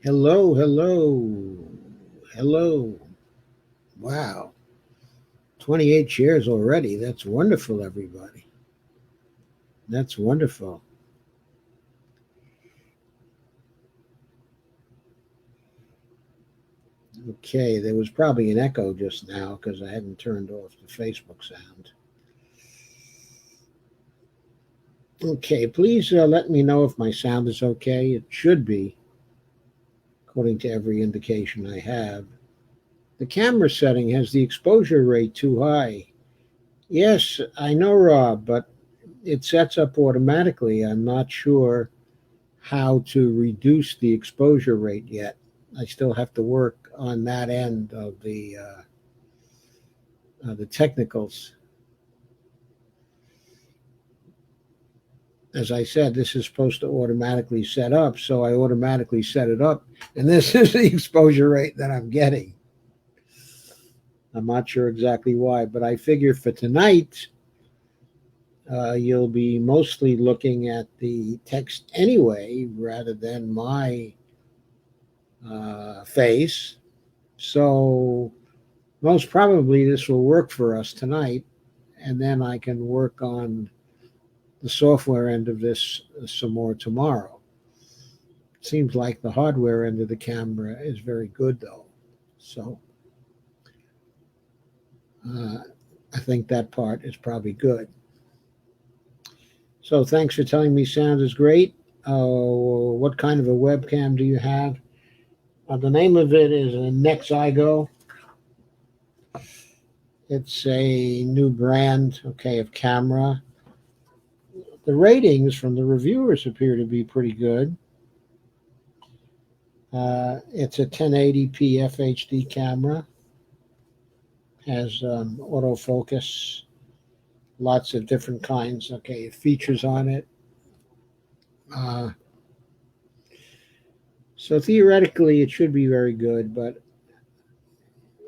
Hello, hello, hello. Wow, 28 shares already. That's wonderful, everybody. That's wonderful. Okay, there was probably an echo just now because I hadn't turned off the Facebook sound. Okay, please let me know if my sound is okay. It should be, according to every indication I have. The camera setting has the exposure rate too high. Yes, I know, Rob, but it sets up automatically. I'm not sure how to reduce the exposure rate yet. I still have to work on that end of the technicals. As I said, this is supposed to automatically set up, so I automatically set it up, and this is the exposure rate that I'm getting. I'm not sure exactly why, but I figure for tonight, you'll be mostly looking at the text anyway rather than my face. So most probably this will work for us tonight, and then I can work on the software end of this some more tomorrow. Seems like the hardware end of the camera is very good, though. So uh, I think that part is probably good. So thanks for telling me sound is great. What kind of a webcam do you have? The name of it is a Nexigo. It's a new brand, okay, of camera. The ratings from the reviewers appear to be pretty good. It's a 1080p FHD camera, has autofocus, lots of different kinds, okay, features on it. Uh, so theoretically, it should be very good, but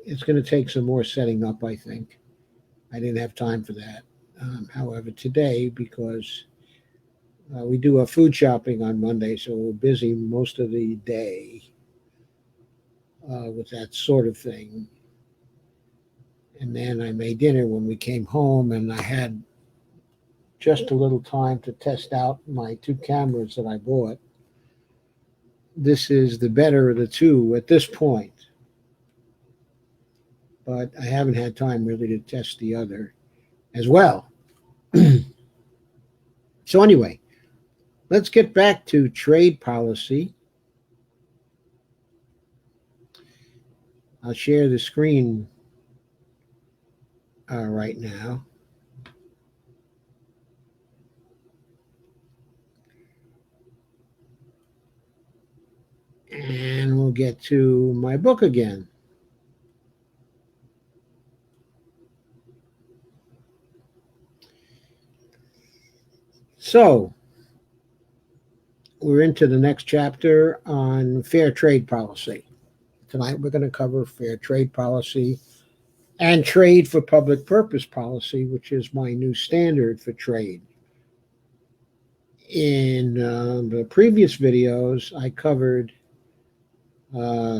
it's going to take some more setting up, I think. I didn't have time for that. However, today, because we do our food shopping on Monday, so we're busy most of the day with that sort of thing. And then I made dinner when we came home, and I had just a little time to test out my two cameras that I bought. This is the better of the two at this point, but I haven't had time really to test the other as well. So, anyway, let's get back to trade policy. I'll share the screen right now. And we'll get to my book again. So, we're into the next chapter on fair trade policy. Tonight we're going to cover fair trade policy and trade for public purpose policy, which is my new standard for trade. In the previous videos, I covered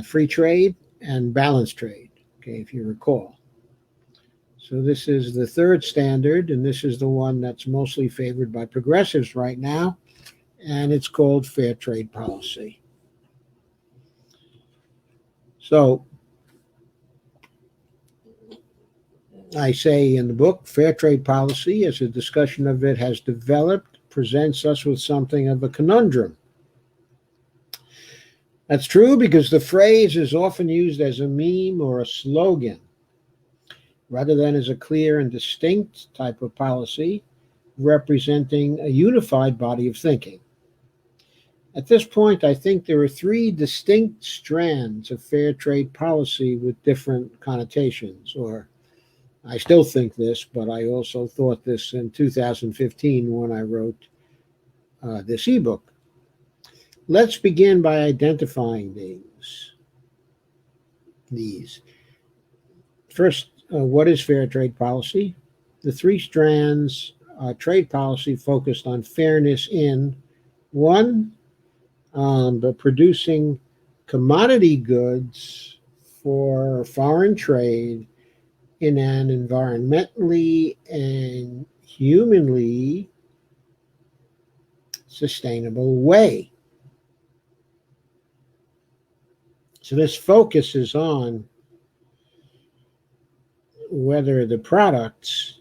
free trade and balanced trade, okay, if you recall. So this is the third standard, and this is the one that's mostly favored by progressives right now, and it's called fair trade policy. So I say in the book, fair trade policy, as a discussion of it has developed, presents us with something of a conundrum. That's true because the phrase is often used as a meme or a slogan, rather than as a clear and distinct type of policy representing a unified body of thinking. At this point, I think there are three distinct strands of fair trade policy with different connotations, or I still think this, but I also thought this in 2015 when I wrote this ebook. Let's begin by identifying these. First, what is fair trade policy? The three strands trade policy focused on fairness in one, producing commodity goods for foreign trade in an environmentally and humanly sustainable way. So this focuses on whether the products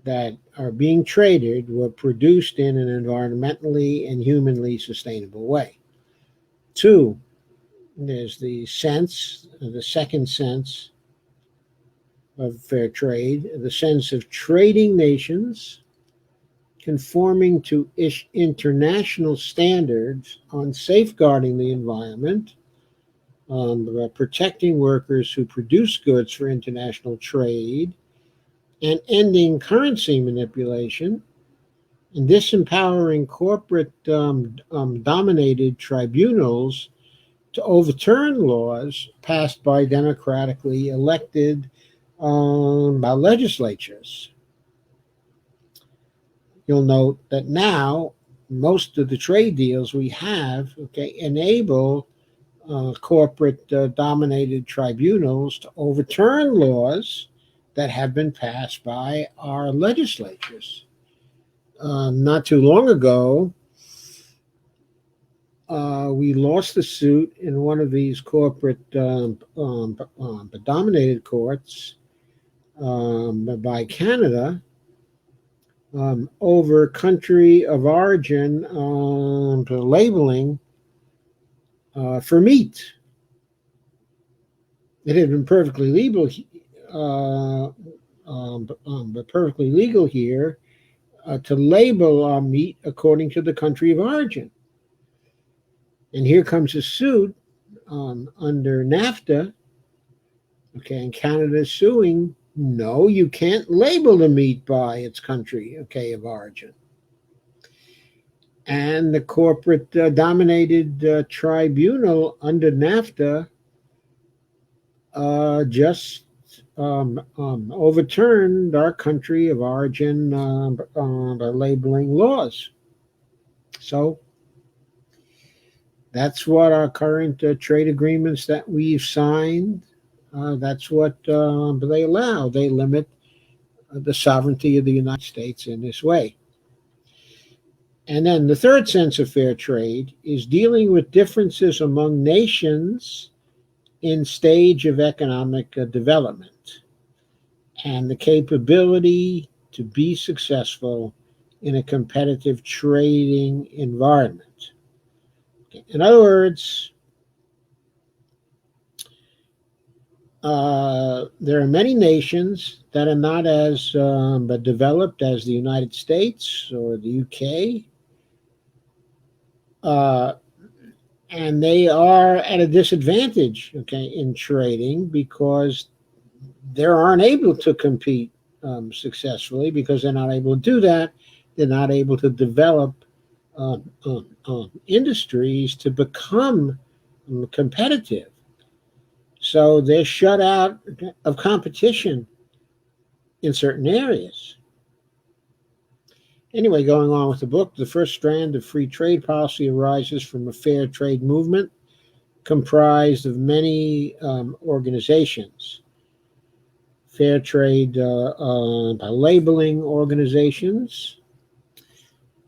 that are being traded were produced in an environmentally and humanly sustainable way. Two, there's the second sense of fair trade, the sense of trading nations conforming to international standards on safeguarding the environment, protecting workers who produce goods for international trade, and ending currency manipulation, and disempowering corporate dominated tribunals to overturn laws passed by democratically elected by legislatures. You'll note that now most of the trade deals we have, enable corporate dominated tribunals to overturn laws that have been passed by our legislatures. Not too long ago, we lost the suit in one of these corporate dominated courts by Canada over country of origin labeling for meat. It had been perfectly legal, but perfectly legal here to label our meat according to the country of origin. And here comes a suit under NAFTA, and Canada's suing. No, you can't label the meat by its country, of origin. And the corporate dominated tribunal under NAFTA just overturned our country of origin labeling laws. So that's what our current trade agreements that we've signed, that's what they allow. They limit the sovereignty of the United States in this way. And then the third sense of fair trade is dealing with differences among nations in stage of economic development and the capability to be successful in a competitive trading environment. In other words, There are many nations that are not as developed as the United States or the UK, uh, and they are at a disadvantage, okay, in trading because they aren't able to compete successfully because they're not able to do that. They're not able to develop industries to become competitive. So they're shut out of competition in certain areas. Anyway, going on with the book, the first strand of free trade policy arises from a fair trade movement comprised of many organizations. Fair trade labeling organizations.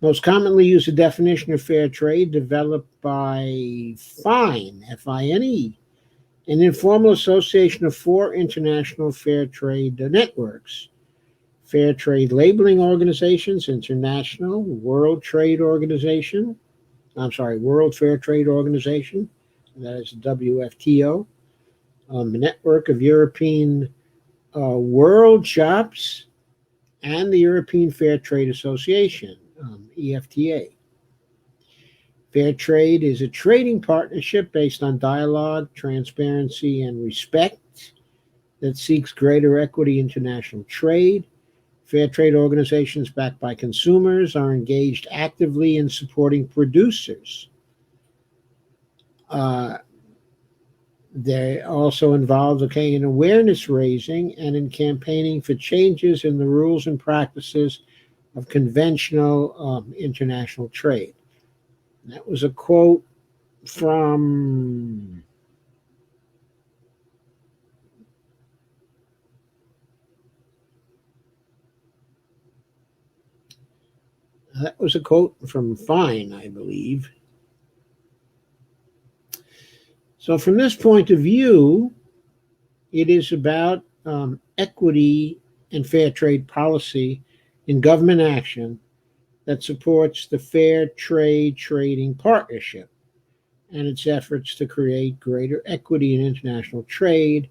Most commonly used a definition of fair trade developed by FINE, F-I-N-E, an informal association of 4 international fair trade networks. Fair Trade Labeling Organizations, International, World Fair Trade Organization, that is WFTO, Network of European World Shops, and the European Fair Trade Association, EFTA. Fair trade is a trading partnership based on dialogue, transparency, and respect that seeks greater equity in international trade. Fair trade organizations backed by consumers are engaged actively in supporting producers. They're also involved, in awareness raising and in campaigning for changes in the rules and practices of conventional international trade. That was a quote from FINE, I believe. So from this point of view, it is about equity and fair trade policy in government action that supports the fair trade trading partnership and its efforts to create greater equity in international trade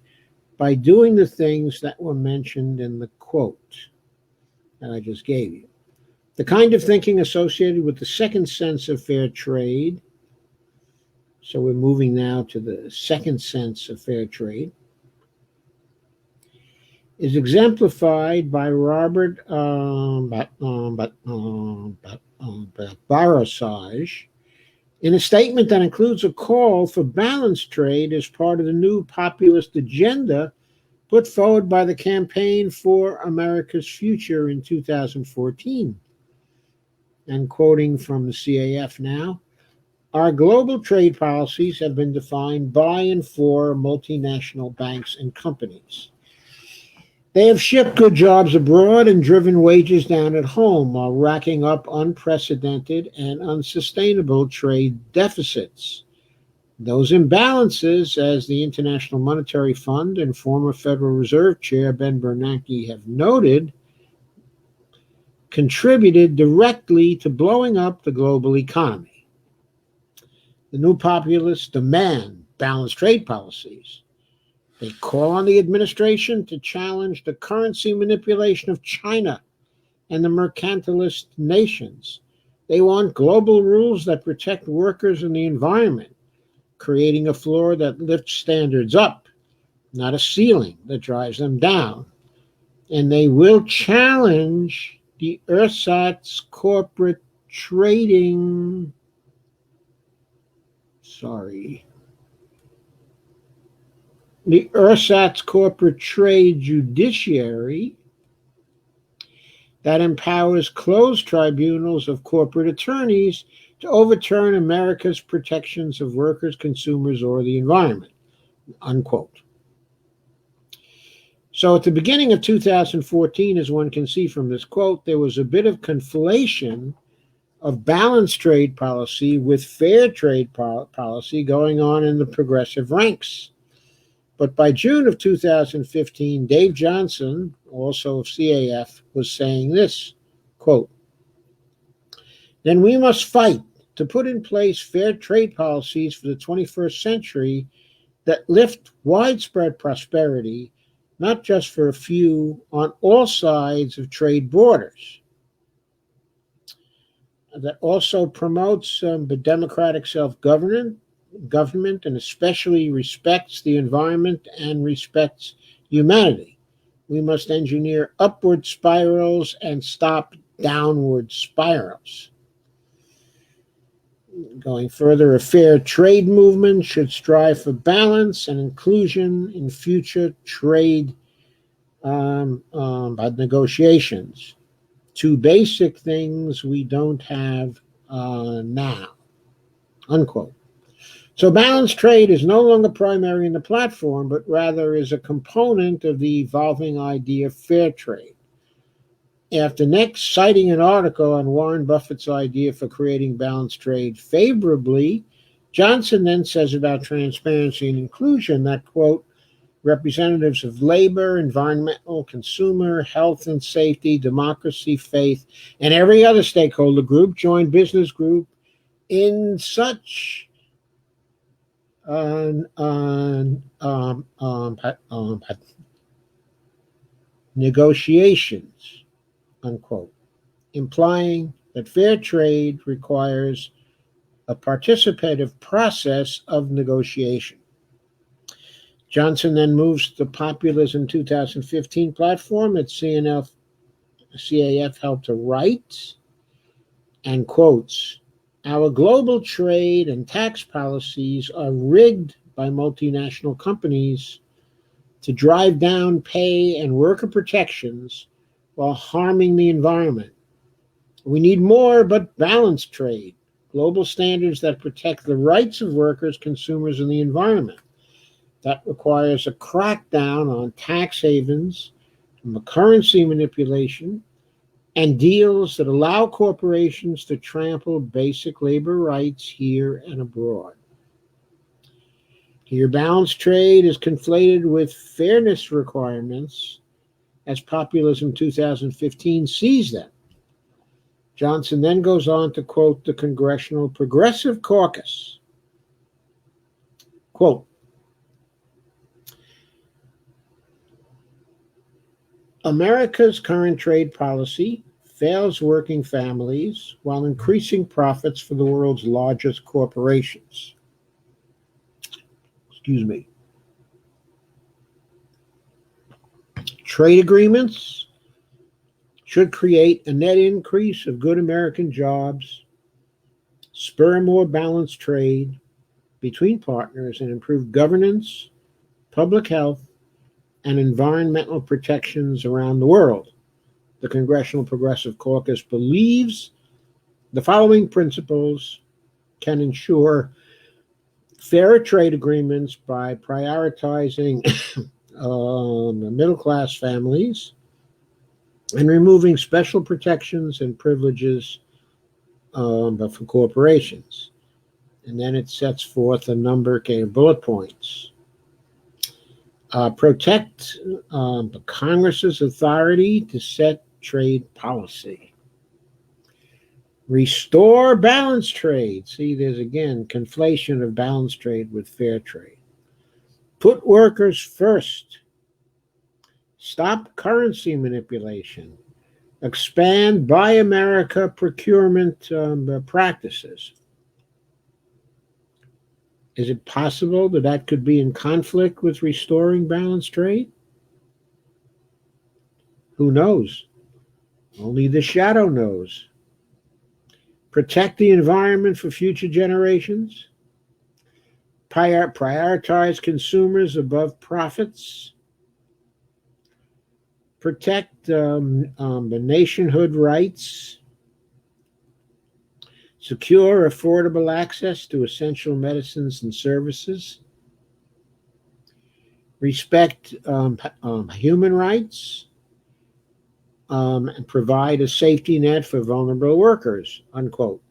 by doing the things that were mentioned in the quote that I just gave you. The kind of thinking associated with the second sense of fair trade, so we're moving now to the second sense of fair trade, is exemplified by Robert Barasage in a statement that includes a call for balanced trade as part of the new populist agenda put forward by the Campaign for America's Future in 2014. And quoting from the CAF now, our global trade policies have been defined by and for multinational banks and companies. They have shipped good jobs abroad and driven wages down at home while racking up unprecedented and unsustainable trade deficits. Those imbalances, as the International Monetary Fund and former Federal Reserve Chair Ben Bernanke have noted, contributed directly to blowing up the global economy. The new populists demand balanced trade policies. They call on the administration to challenge the currency manipulation of China and the mercantilist nations. They want global rules that protect workers and the environment, creating a floor that lifts standards up, not a ceiling that drives them down. And they will challenge the ersatz corporate trading. The ersatz corporate trade judiciary that empowers closed tribunals of corporate attorneys to overturn America's protections of workers, consumers, or the environment, unquote. So at the beginning of 2014, as one can see from this quote, there was a bit of conflation of balanced trade policy with fair trade policy going on in the progressive ranks. But by June of 2015, Dave Johnson, also of CAF, was saying this, quote, then we must fight to put in place fair trade policies for the 21st century that lift widespread prosperity, not just for a few, on all sides of trade borders. That also promotes the democratic self-government and especially respects the environment and respects humanity. We must engineer upward spirals and stop downward spirals. Going further, a fair trade movement should strive for balance and inclusion in future trade negotiations. Two basic things we don't have now, unquote. So balanced trade is no longer primary in the platform, but rather is a component of the evolving idea of fair trade. After next citing an article on Warren Buffett's idea for creating balanced trade favorably, Johnson then says about transparency and inclusion that, quote, representatives of labor, environmental, consumer, health and safety, democracy, faith, and every other stakeholder group join business group in such negotiations, unquote, implying that fair trade requires a participative process of negotiation. Johnson then moves to the Populism 2015 platform that CAF helped to write and quotes, our global trade and tax policies are rigged by multinational companies to drive down pay and worker protections while harming the environment. We need more but balanced trade, global standards that protect the rights of workers, consumers, and the environment. That requires a crackdown on tax havens, currency manipulation, and deals that allow corporations to trample basic labor rights here and abroad. Here, balanced trade is conflated with fairness requirements as Populism 2015 sees them. Johnson then goes on to quote the Congressional Progressive Caucus. Quote, America's current trade policy fails working families while increasing profits for the world's largest corporations. Excuse me. Trade agreements should create a net increase of good American jobs, spur more balanced trade between partners, and improve governance, public health, and environmental protections around the world. The Congressional Progressive Caucus believes the following principles can ensure fair trade agreements by prioritizing middle-class families and removing special protections and privileges for corporations. And then it sets forth a number of bullet points. Protect the Congress's authority to set trade policy. Restore balanced trade. See, there's again conflation of balanced trade with fair trade. Put workers first. Stop currency manipulation. Expand Buy America procurement practices. Is it possible that that could be in conflict with restoring balanced trade? Who knows? Only the shadow knows. Protect the environment for future generations. Prioritize consumers above profits. Protect the nationhood rights. Secure affordable access to essential medicines and services. Respect human rights. And provide a safety net for vulnerable workers, unquote.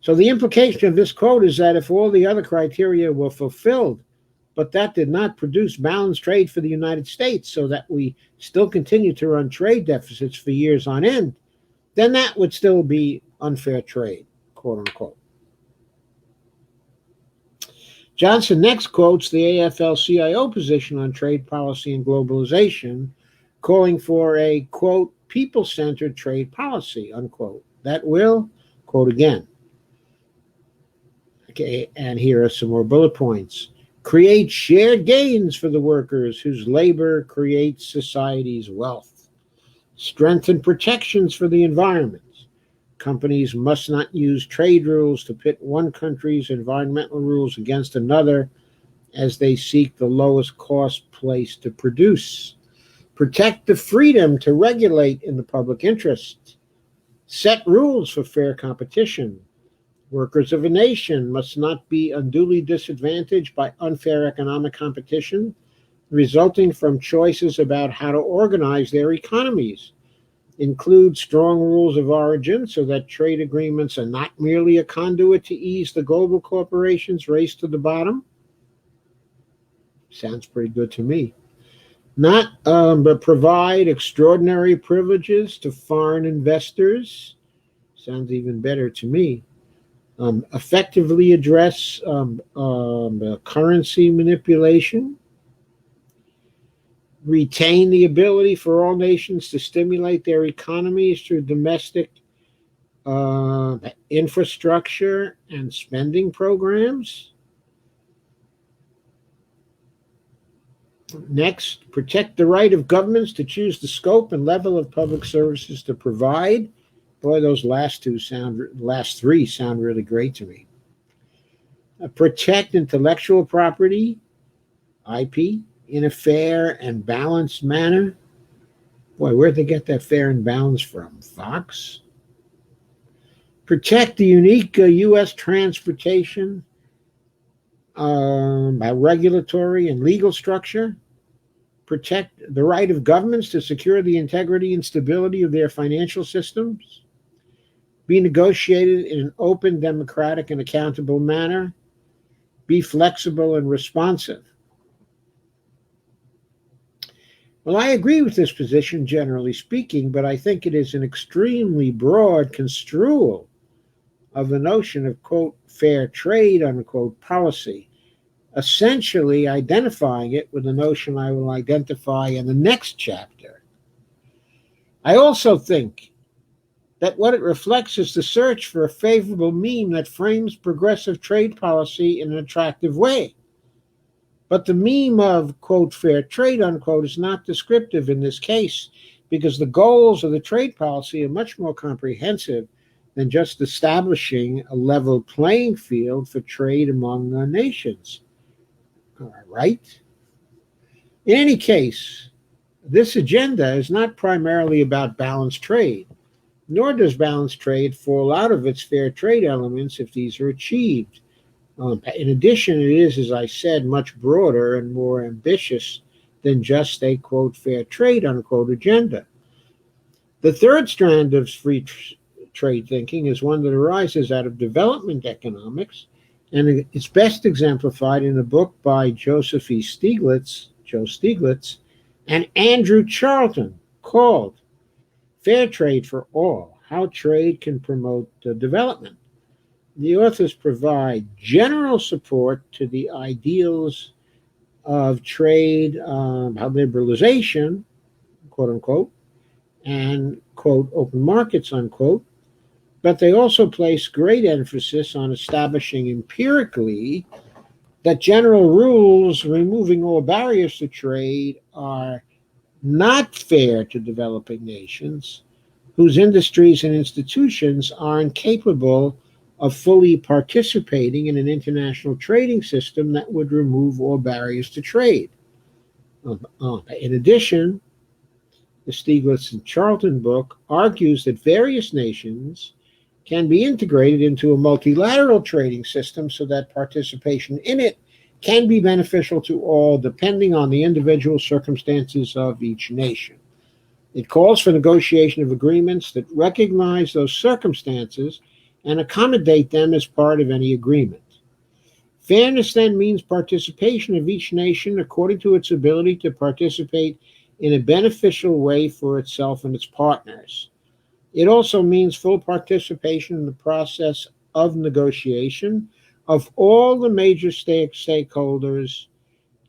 So the implication of this quote is that if all the other criteria were fulfilled, but that did not produce balanced trade for the United States so that we still continue to run trade deficits for years on end, then that would still be unfair trade, quote unquote. Johnson next quotes the AFL-CIO position on trade policy and globalization, calling for a, quote, people-centered trade policy, unquote, that will, quote again, okay, and here are some more bullet points, create shared gains for the workers whose labor creates society's wealth, strengthen protections for the environment. Companies must not use trade rules to pit one country's environmental rules against another as they seek the lowest cost place to produce. Protect the freedom to regulate in the public interest. Set rules for fair competition. Workers of a nation must not be unduly disadvantaged by unfair economic competition resulting from choices about how to organize their economies. Include strong rules of origin so that trade agreements are not merely a conduit to ease the global corporations' race to the bottom. Sounds pretty good to me. But provide extraordinary privileges to foreign investors. Sounds even better to me. Effectively address currency manipulation. Retain the ability for all nations to stimulate their economies through domestic infrastructure and spending programs. Next, protect the right of governments to choose the scope and level of public services to provide. Boy, those last three sound really great to me. Protect intellectual property, IP, in a fair and balanced manner. Boy, where'd they get that fair and balanced from? Fox? Protect the unique U.S. transportation by regulatory and legal structure. Protect the right of governments to secure the integrity and stability of their financial systems. Be negotiated in an open, democratic, and accountable manner. Be flexible and responsive. Well, I agree with this position, generally speaking, but I think it is an extremely broad construal of the notion of, quote, fair trade, unquote, policy, essentially identifying it with the notion I will identify in the next chapter. I also think that what it reflects is the search for a favorable meme that frames progressive trade policy in an attractive way. But the meme of, quote, fair trade, unquote, is not descriptive in this case because the goals of the trade policy are much more comprehensive than just establishing a level playing field for trade among nations. All right? In any case, this agenda is not primarily about balanced trade, nor does balanced trade fall out of its fair trade elements if these are achieved. In addition, it is, as I said, much broader and more ambitious than just a, quote, fair trade, unquote, agenda. The third strand of free trade thinking is one that arises out of development economics, and it's best exemplified in a book by Joe Stiglitz, and Andrew Charlton called Fair Trade for All, How Trade Can Promote Development. The authors provide general support to the ideals of trade liberalization, quote unquote, and, quote, open markets, unquote, but they also place great emphasis on establishing empirically that general rules removing all barriers to trade are not fair to developing nations whose industries and institutions are incapable of fully participating in an international trading system that would remove all barriers to trade. In addition, the Stiglitz and Charlton book argues that various nations can be integrated into a multilateral trading system so that participation in it can be beneficial to all depending on the individual circumstances of each nation. It calls for negotiation of agreements that recognize those circumstances and accommodate them as part of any agreement. Fairness then means participation of each nation according to its ability to participate in a beneficial way for itself and its partners. It also means full participation in the process of negotiation of all the major stakeholders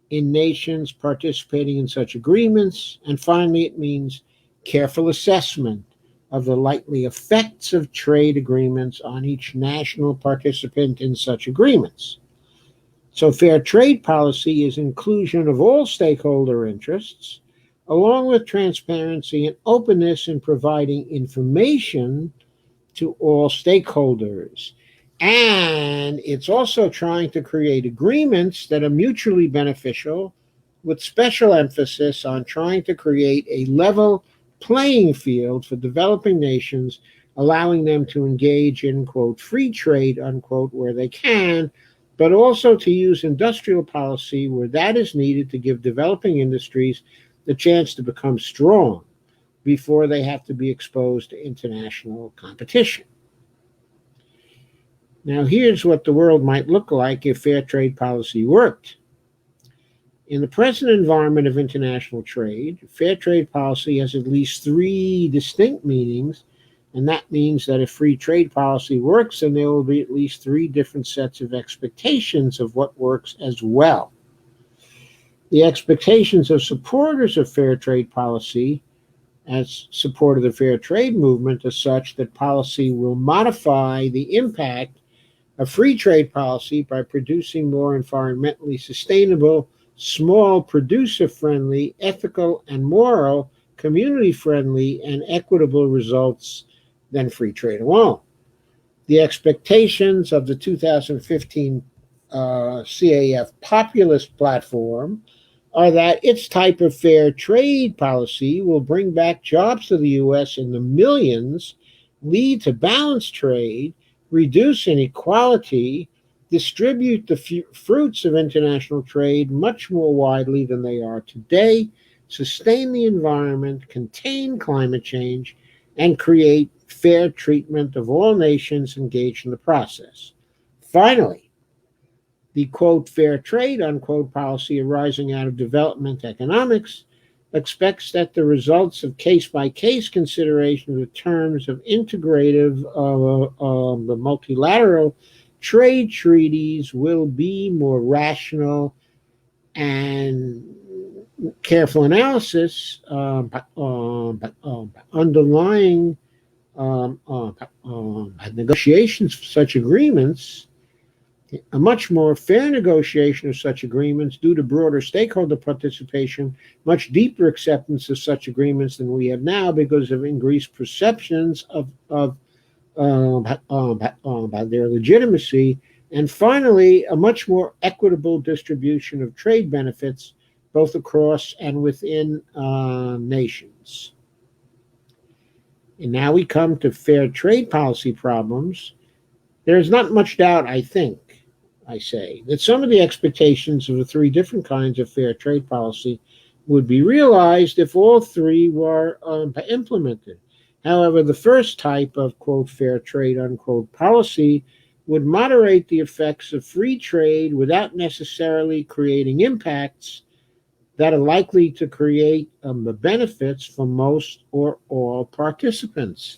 in nations participating in such agreements. And finally, it means careful assessment of the likely effects of trade agreements on each national participant in such agreements. So, fair trade policy is inclusion of all stakeholder interests, along with transparency and openness in providing information to all stakeholders. And it's also trying to create agreements that are mutually beneficial, with special emphasis on trying to create a level playing field for developing nations, allowing them to engage in, quote, free trade, unquote, where they can, but also to use industrial policy where that is needed to give developing industries the chance to become strong before they have to be exposed to international competition. Now, here's what the world might look like if fair trade policy worked. In the present environment of international trade, fair trade policy has at least three distinct meanings, and that means that if free trade policy works, then there will be at least three different sets of expectations of what works as well. The expectations of supporters of fair trade policy as support of the fair trade movement are such that policy will modify the impact of free trade policy by producing more environmentally sustainable, small, producer-friendly, ethical and moral, community-friendly, and equitable results than free trade alone. The expectations of the 2015 CAF populist platform are that its type of fair trade policy will bring back jobs to the U.S. in the millions, lead to balanced trade, reduce inequality, distribute the fruits of international trade much more widely than they are today, sustain the environment, contain climate change, and create fair treatment of all nations engaged in the process. Finally, the, quote, fair trade, unquote, policy arising out of development economics expects that the results of case-by-case consideration of the terms of integrative the multilateral trade treaties will be more rational, and careful analysis underlying negotiations for such agreements, a much more fair negotiation of such agreements due to broader stakeholder participation, much deeper acceptance of such agreements than we have now because of increased perceptions of their legitimacy, and finally, a much more equitable distribution of trade benefits both across and within nations. And now we come to fair trade policy problems. There is not much doubt, I say, that some of the expectations of the three different kinds of fair trade policy would be realized if all three were implemented. However, the first type of, quote, fair trade, unquote, policy would moderate the effects of free trade without necessarily creating impacts that are likely to create the benefits for most or all participants.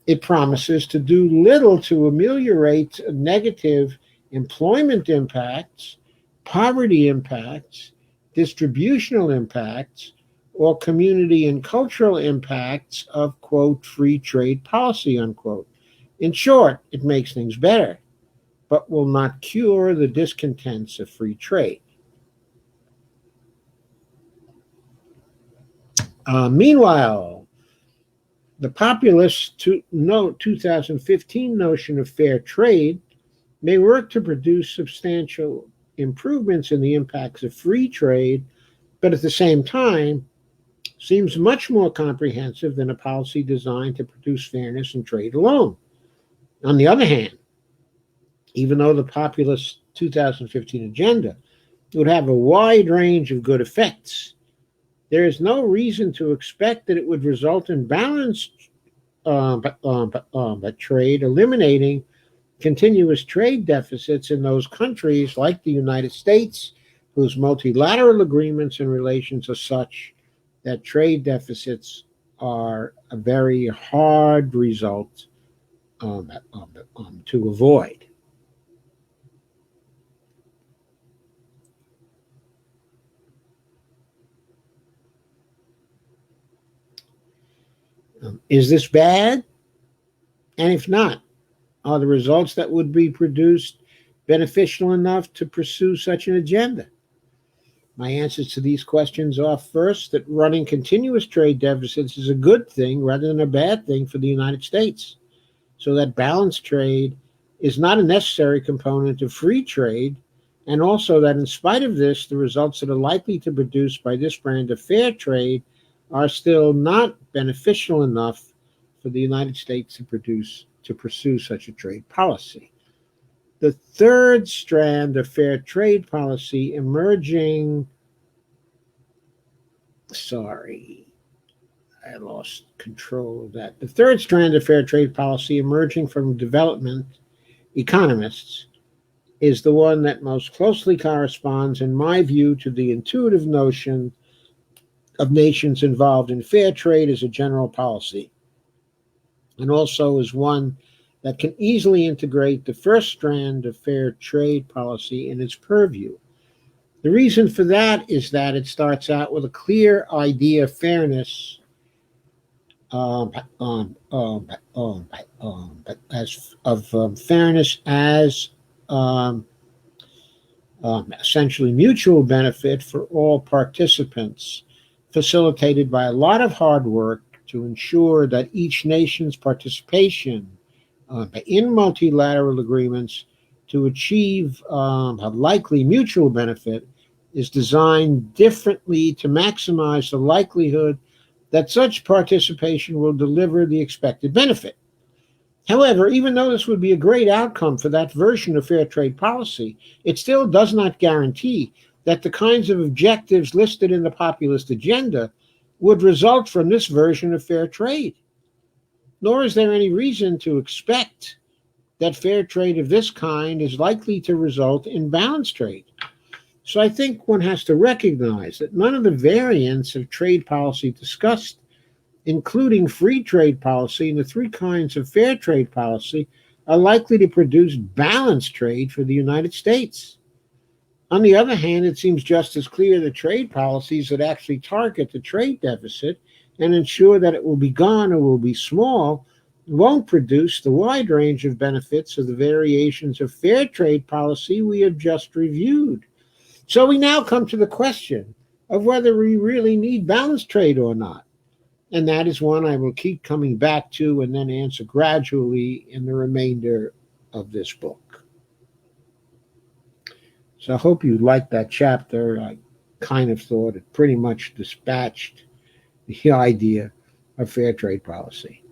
It promises to do little to ameliorate negative employment impacts, poverty impacts, distributional impacts, or community and cultural impacts of, quote, free trade policy, unquote. In short, it makes things better, but will not cure the discontents of free trade. Meanwhile, the populist 2015 notion of fair trade may work to produce substantial improvements in the impacts of free trade, but at the same time seems much more comprehensive than a policy designed to produce fairness in trade alone. On the other hand, even though the populist 2015 agenda would have a wide range of good effects, there is no reason to expect that it would result in balanced trade, eliminating continuous trade deficits in those countries like the United States, whose multilateral agreements and relations are such that trade deficits are a very hard result to avoid. Is this bad? And if not, are the results that would be produced beneficial enough to pursue such an agenda? My answers to these questions are first, that running continuous trade deficits is a good thing rather than a bad thing for the United States, so that balanced trade is not a necessary component of free trade, and also that in spite of this, the results that are likely to be produced by this brand of fair trade are still not beneficial enough for the United States to pursue such a trade policy. The third strand of fair trade policy emerging, I lost control of that. The third strand of fair trade policy emerging from development economists is the one that most closely corresponds, in my view, to the intuitive notion of nations involved in fair trade as a general policy, and also is one that can easily integrate the first strand of fair trade policy in its purview. The reason for that is that it starts out with a clear idea of fairness, fairness as essentially mutual benefit for all participants, facilitated by a lot of hard work to ensure that each nation's participation in multilateral agreements to achieve a likely mutual benefit is designed differently to maximize the likelihood that such participation will deliver the expected benefit. However, even though this would be a great outcome for that version of fair trade policy, it still does not guarantee that the kinds of objectives listed in the populist agenda would result from this version of fair trade. Nor is there any reason to expect that fair trade of this kind is likely to result in balanced trade. So I think one has to recognize that none of the variants of trade policy discussed, including free trade policy and the three kinds of fair trade policy, are likely to produce balanced trade for the United States. On the other hand, it seems just as clear that trade policies that actually target the trade deficit and ensure that it will be gone or will be small won't produce the wide range of benefits of the variations of fair trade policy we have just reviewed. So we now come to the question of whether we really need balanced trade or not. And that is one I will keep coming back to and then answer gradually in the remainder of this book. So I hope you liked that chapter. I kind of thought it pretty much dispatched the idea of fair trade policy.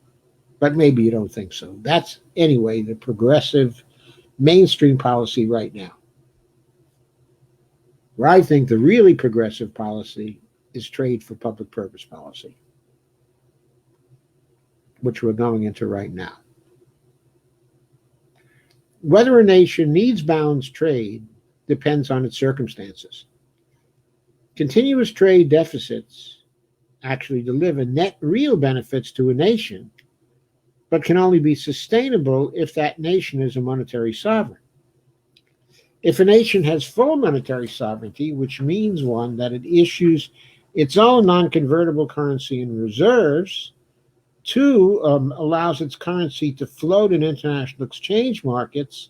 But maybe you don't think so. That's, anyway, the progressive mainstream policy right now. Where I think the really progressive policy is trade for public purpose policy, which we're going into right now. Whether a nation needs balanced trade depends on its circumstances. Continuous trade deficits actually deliver net real benefits to a nation, but can only be sustainable if that nation is a monetary sovereign. If a nation has full monetary sovereignty, which means one that it issues its own non-convertible currency and reserves, two, allows its currency to float in international exchange markets,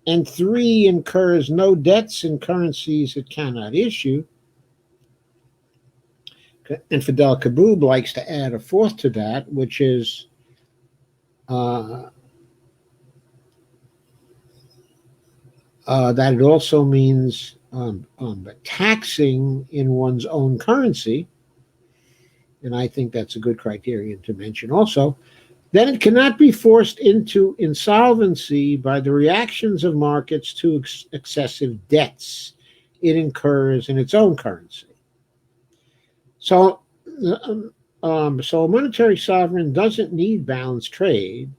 and three, incurs no debts in currencies it cannot issue. And Fidel Kabub likes to add a fourth to that, which is that it also means taxing in one's own currency, and I think that's a good criterion to mention also. Then it cannot be forced into insolvency by the reactions of markets to excessive debts it incurs in its own currency. So a monetary sovereign doesn't need balanced trade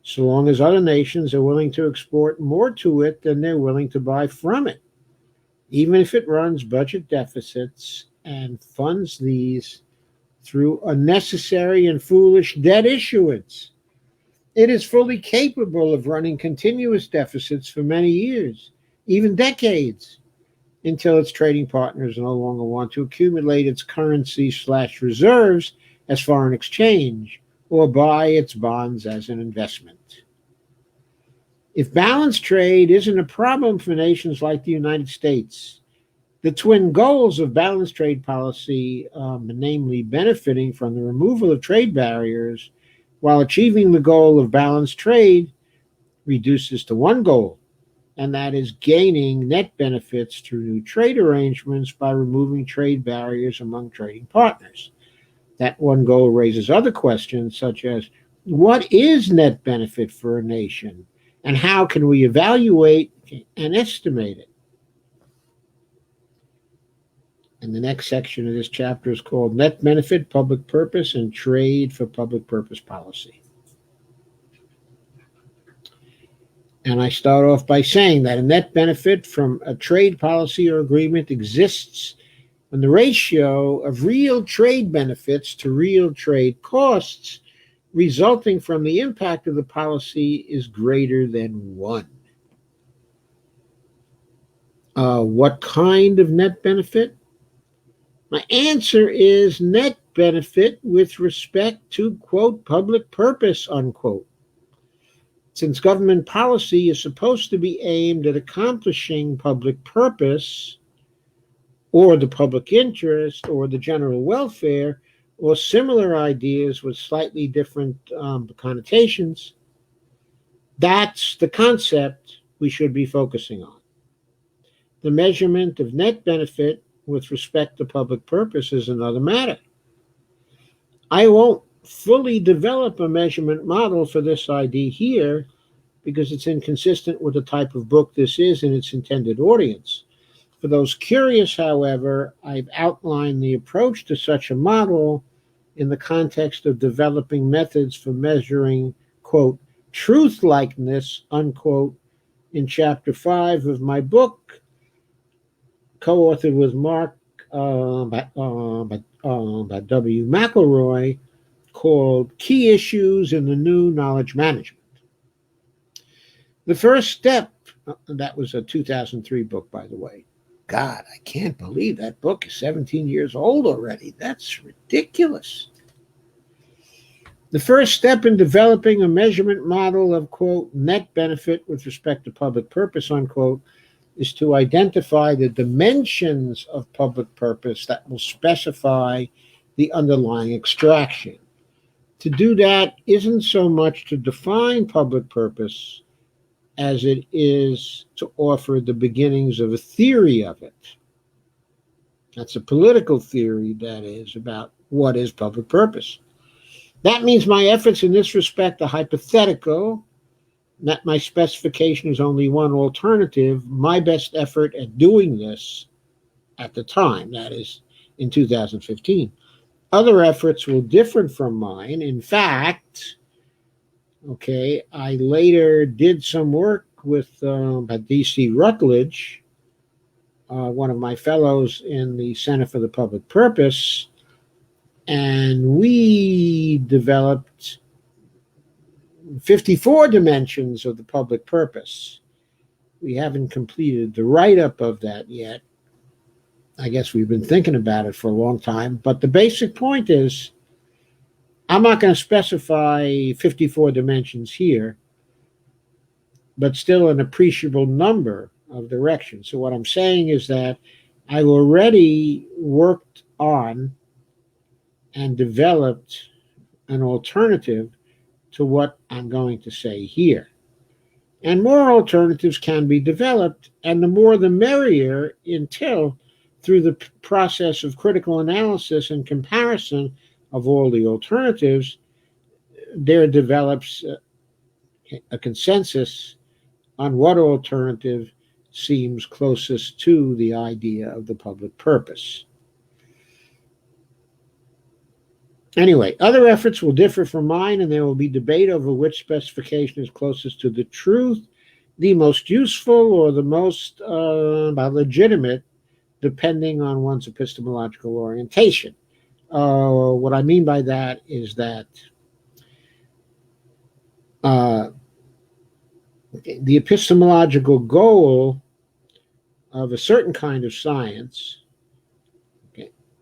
so long as other nations are willing to export more to it than they're willing to buy from it, even if it runs budget deficits and funds these through unnecessary and foolish debt issuance. It is fully capable of running continuous deficits for many years, even decades, until its trading partners no longer want to accumulate its currency/reserves as foreign exchange or buy its bonds as an investment. If balanced trade isn't a problem for nations like the United States, the twin goals of balanced trade policy, namely benefiting from the removal of trade barriers while achieving the goal of balanced trade, reduces to one goal, and that is gaining net benefits through new trade arrangements by removing trade barriers among trading partners. That one goal raises other questions, such as what is net benefit for a nation, and how can we evaluate and estimate it? And the next section of this chapter is called Net Benefit, Public Purpose, and Trade for Public Purpose Policy. And I start off by saying that a net benefit from a trade policy or agreement exists when the ratio of real trade benefits to real trade costs resulting from the impact of the policy is greater than 1. What kind of net benefit? My answer is net benefit with respect to, quote, public purpose, unquote. Since government policy is supposed to be aimed at accomplishing public purpose or the public interest or the general welfare or similar ideas with slightly different connotations, that's the concept we should be focusing on. The measurement of net benefit with respect to public purpose is another matter. I won't fully develop a measurement model for this idea here because it's inconsistent with the type of book this is and its intended audience. For those curious, however, I've outlined the approach to such a model in the context of developing methods for measuring, quote, truth-likeness, unquote, in Chapter 5 of my book, co-authored with Mark by W. McElroy, called Key Issues in the New Knowledge Management. The first step, that was a 2003 book, by the way. God, I can't believe that book is 17 years old already. That's ridiculous. The first step in developing a measurement model of, quote, net benefit with respect to public purpose, unquote, is to identify the dimensions of public purpose that will specify the underlying extraction. To do that isn't so much to define public purpose as it is to offer the beginnings of a theory of it. That's a political theory, that is, about what is public purpose. That means my efforts in this respect are hypothetical, that my specification is only one alternative. My best effort at doing this at the time, that is in 2015. Other efforts will differ from mine. In fact, I later did some work with D.C. Rutledge, one of my fellows in the Center for the Public Purpose, and we developed 54 dimensions of the public purpose. We haven't completed the write-up of that yet. I guess we've been thinking about it for a long time, but the basic point is I'm not going to specify 54 dimensions here, but still an appreciable number of directions. So what I'm saying is that I've already worked on and developed an alternative to what I'm going to say here. And more alternatives can be developed, and the more the merrier until, through the process of critical analysis and comparison of all the alternatives, there develops a consensus on what alternative seems closest to the idea of the public purpose. Anyway, other efforts will differ from mine, and there will be debate over which specification is closest to the truth, the most useful, or the most legitimate, depending on one's epistemological orientation. What I mean by that is that the epistemological goal of a certain kind of science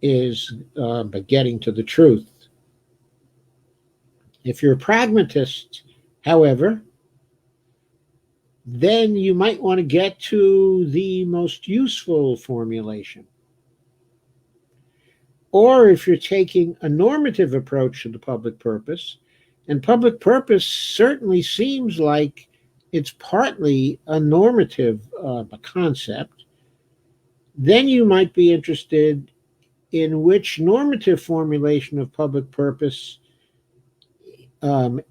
is getting to the truth. If you're a pragmatist, however, then you might want to get to the most useful formulation. Or if you're taking a normative approach to the public purpose, and public purpose certainly seems like it's partly a normative concept, then you might be interested in which normative formulation of public purpose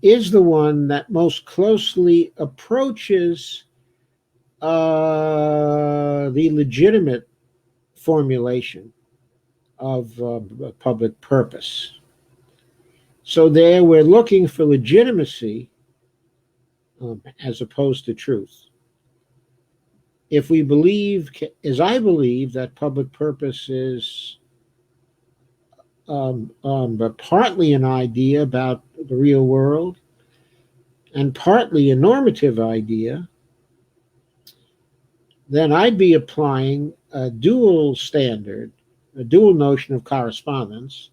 is the one that most closely approaches the legitimate formulation of public purpose. So there we're looking for legitimacy as opposed to truth. If we believe, as I believe, that public purpose is but partly an idea about the real world and partly a normative idea, then I'd be applying a dual standard, a dual notion of correspondence,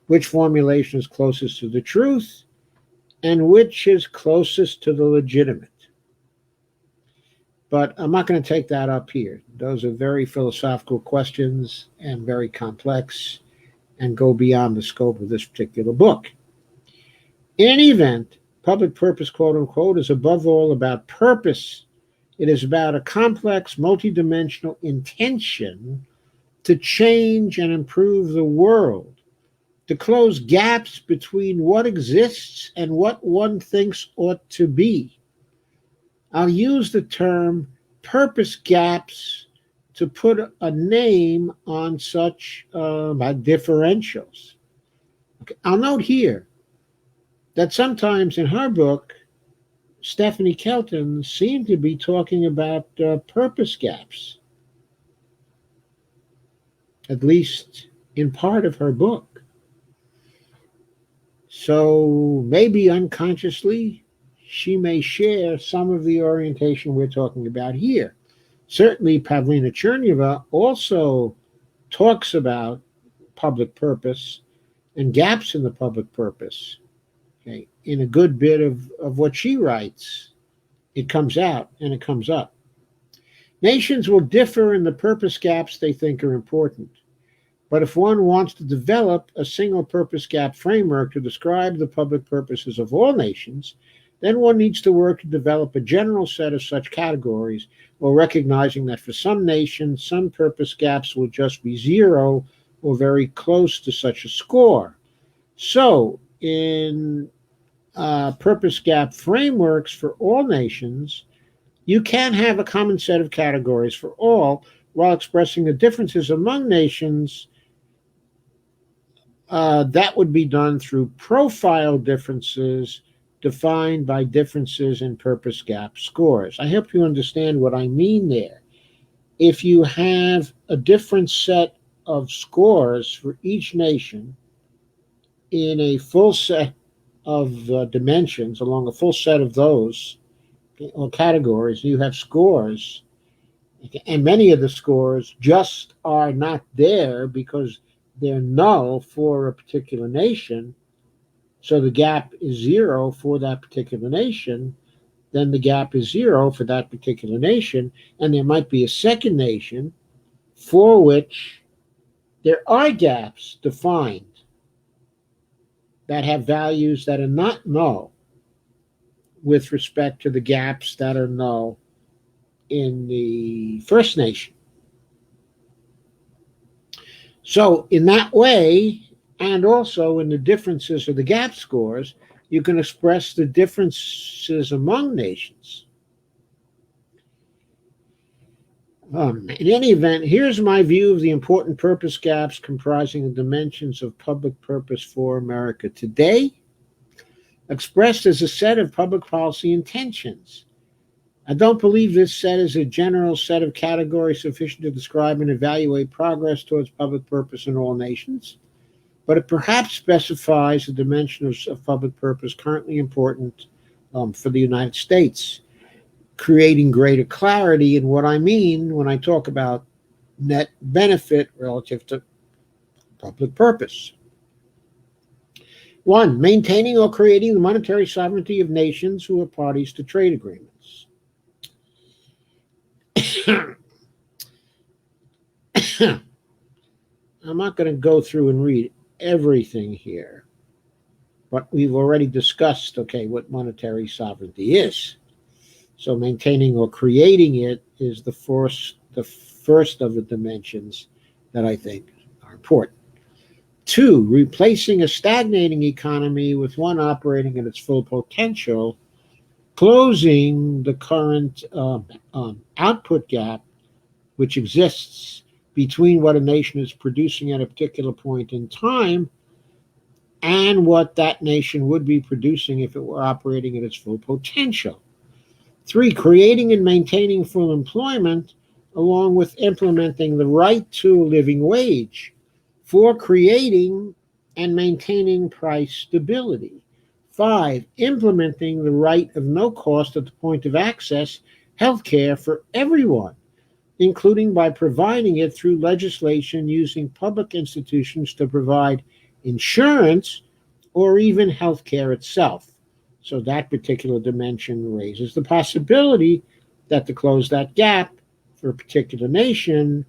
which formulation is closest to the truth and which is closest to the legitimate. But I'm not going to take that up here. Those are very philosophical questions and very complex and go beyond the scope of this particular book. In any event, public purpose, quote unquote, is above all about purpose. It is about a complex, multidimensional intention to change and improve the world, to close gaps between what exists and what one thinks ought to be. I'll use the term purpose gaps to put a name on such differentials. Okay. I'll note here that sometimes in her book, Stephanie Kelton seemed to be talking about purpose gaps, at least in part of her book. So maybe unconsciously, she may share some of the orientation we're talking about here. Certainly, Pavlina Chernyeva also talks about public purpose and gaps in the public purpose. Okay, in a good bit of what she writes, it comes out and it comes up. Nations will differ in the purpose gaps they think are important. But if one wants to develop a single purpose gap framework to describe the public purposes of all nations, then one needs to work to develop a general set of such categories, while recognizing that for some nations, some purpose gaps will just be zero or very close to such a score. So, in purpose gap frameworks for all nations, you can have a common set of categories for all, while expressing the differences among nations. That would be done through profile differences defined by differences in purpose gap scores. I hope you understand what I mean there. If you have a different set of scores for each nation in a full set of dimensions, along a full set of those or categories, you have scores, and many of the scores just are not there because they're null for a particular nation. So the gap is zero for that particular nation, then the gap is zero for that particular nation, and there might be a second nation for which there are gaps defined that have values that are not null with respect to the gaps that are null in the first nation. So in that way, and also in the differences of the gap scores, you can express the differences among nations. In any event, here's my view of the important purpose gaps comprising the dimensions of public purpose for America today, expressed as a set of public policy intentions. I don't believe this set is a general set of categories sufficient to describe and evaluate progress towards public purpose in all nations, but it perhaps specifies a dimension of public purpose currently important for the United States, creating greater clarity in what I mean when I talk about net benefit relative to public purpose. 1, maintaining or creating the monetary sovereignty of nations who are parties to trade agreements. I'm not going to go through and read everything here, but we've already discussed, okay, what monetary sovereignty is. So maintaining or creating it is the first of the dimensions that I think are important. 2, replacing a stagnating economy with one operating at its full potential, closing the current output gap which exists between what a nation is producing at a particular point in time and what that nation would be producing if it were operating at its full potential. 3, creating and maintaining full employment along with implementing the right to a living wage. 4, creating and maintaining price stability. 5, implementing the right of no cost at the point of access health care for everyone, including by providing it through legislation using public institutions to provide insurance or even health care itself. So that particular dimension raises the possibility that to close that gap for a particular nation,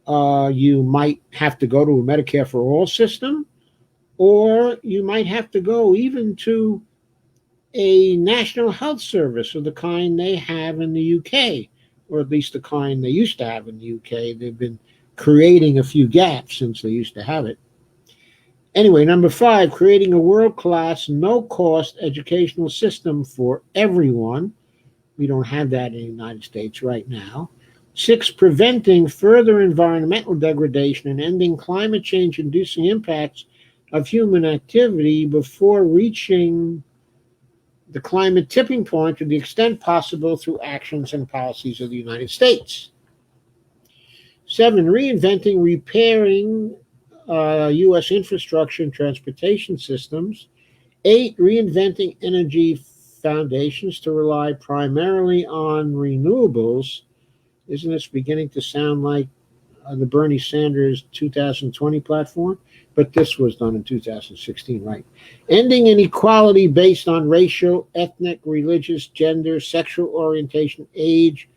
you might have to go to a Medicare for all system, or you might have to go even to a national health service of the kind they have in the UK, or at least the kind they used to have in the UK. They've been creating a few gaps since they used to have it. Anyway, number 5, creating a world-class, no-cost educational system for everyone. We don't have that in the United States right now. 6, preventing further environmental degradation and ending climate change-inducing impacts of human activity before reaching the climate tipping point to the extent possible through actions and policies of the United States. 7, reinventing, repairing U.S. infrastructure and transportation systems. 8, reinventing energy foundations to rely primarily on renewables. Isn't this beginning to sound like the Bernie Sanders 2020 platform? But this was done in 2016, right? Ending inequality based on racial, ethnic, religious, gender, sexual orientation, age,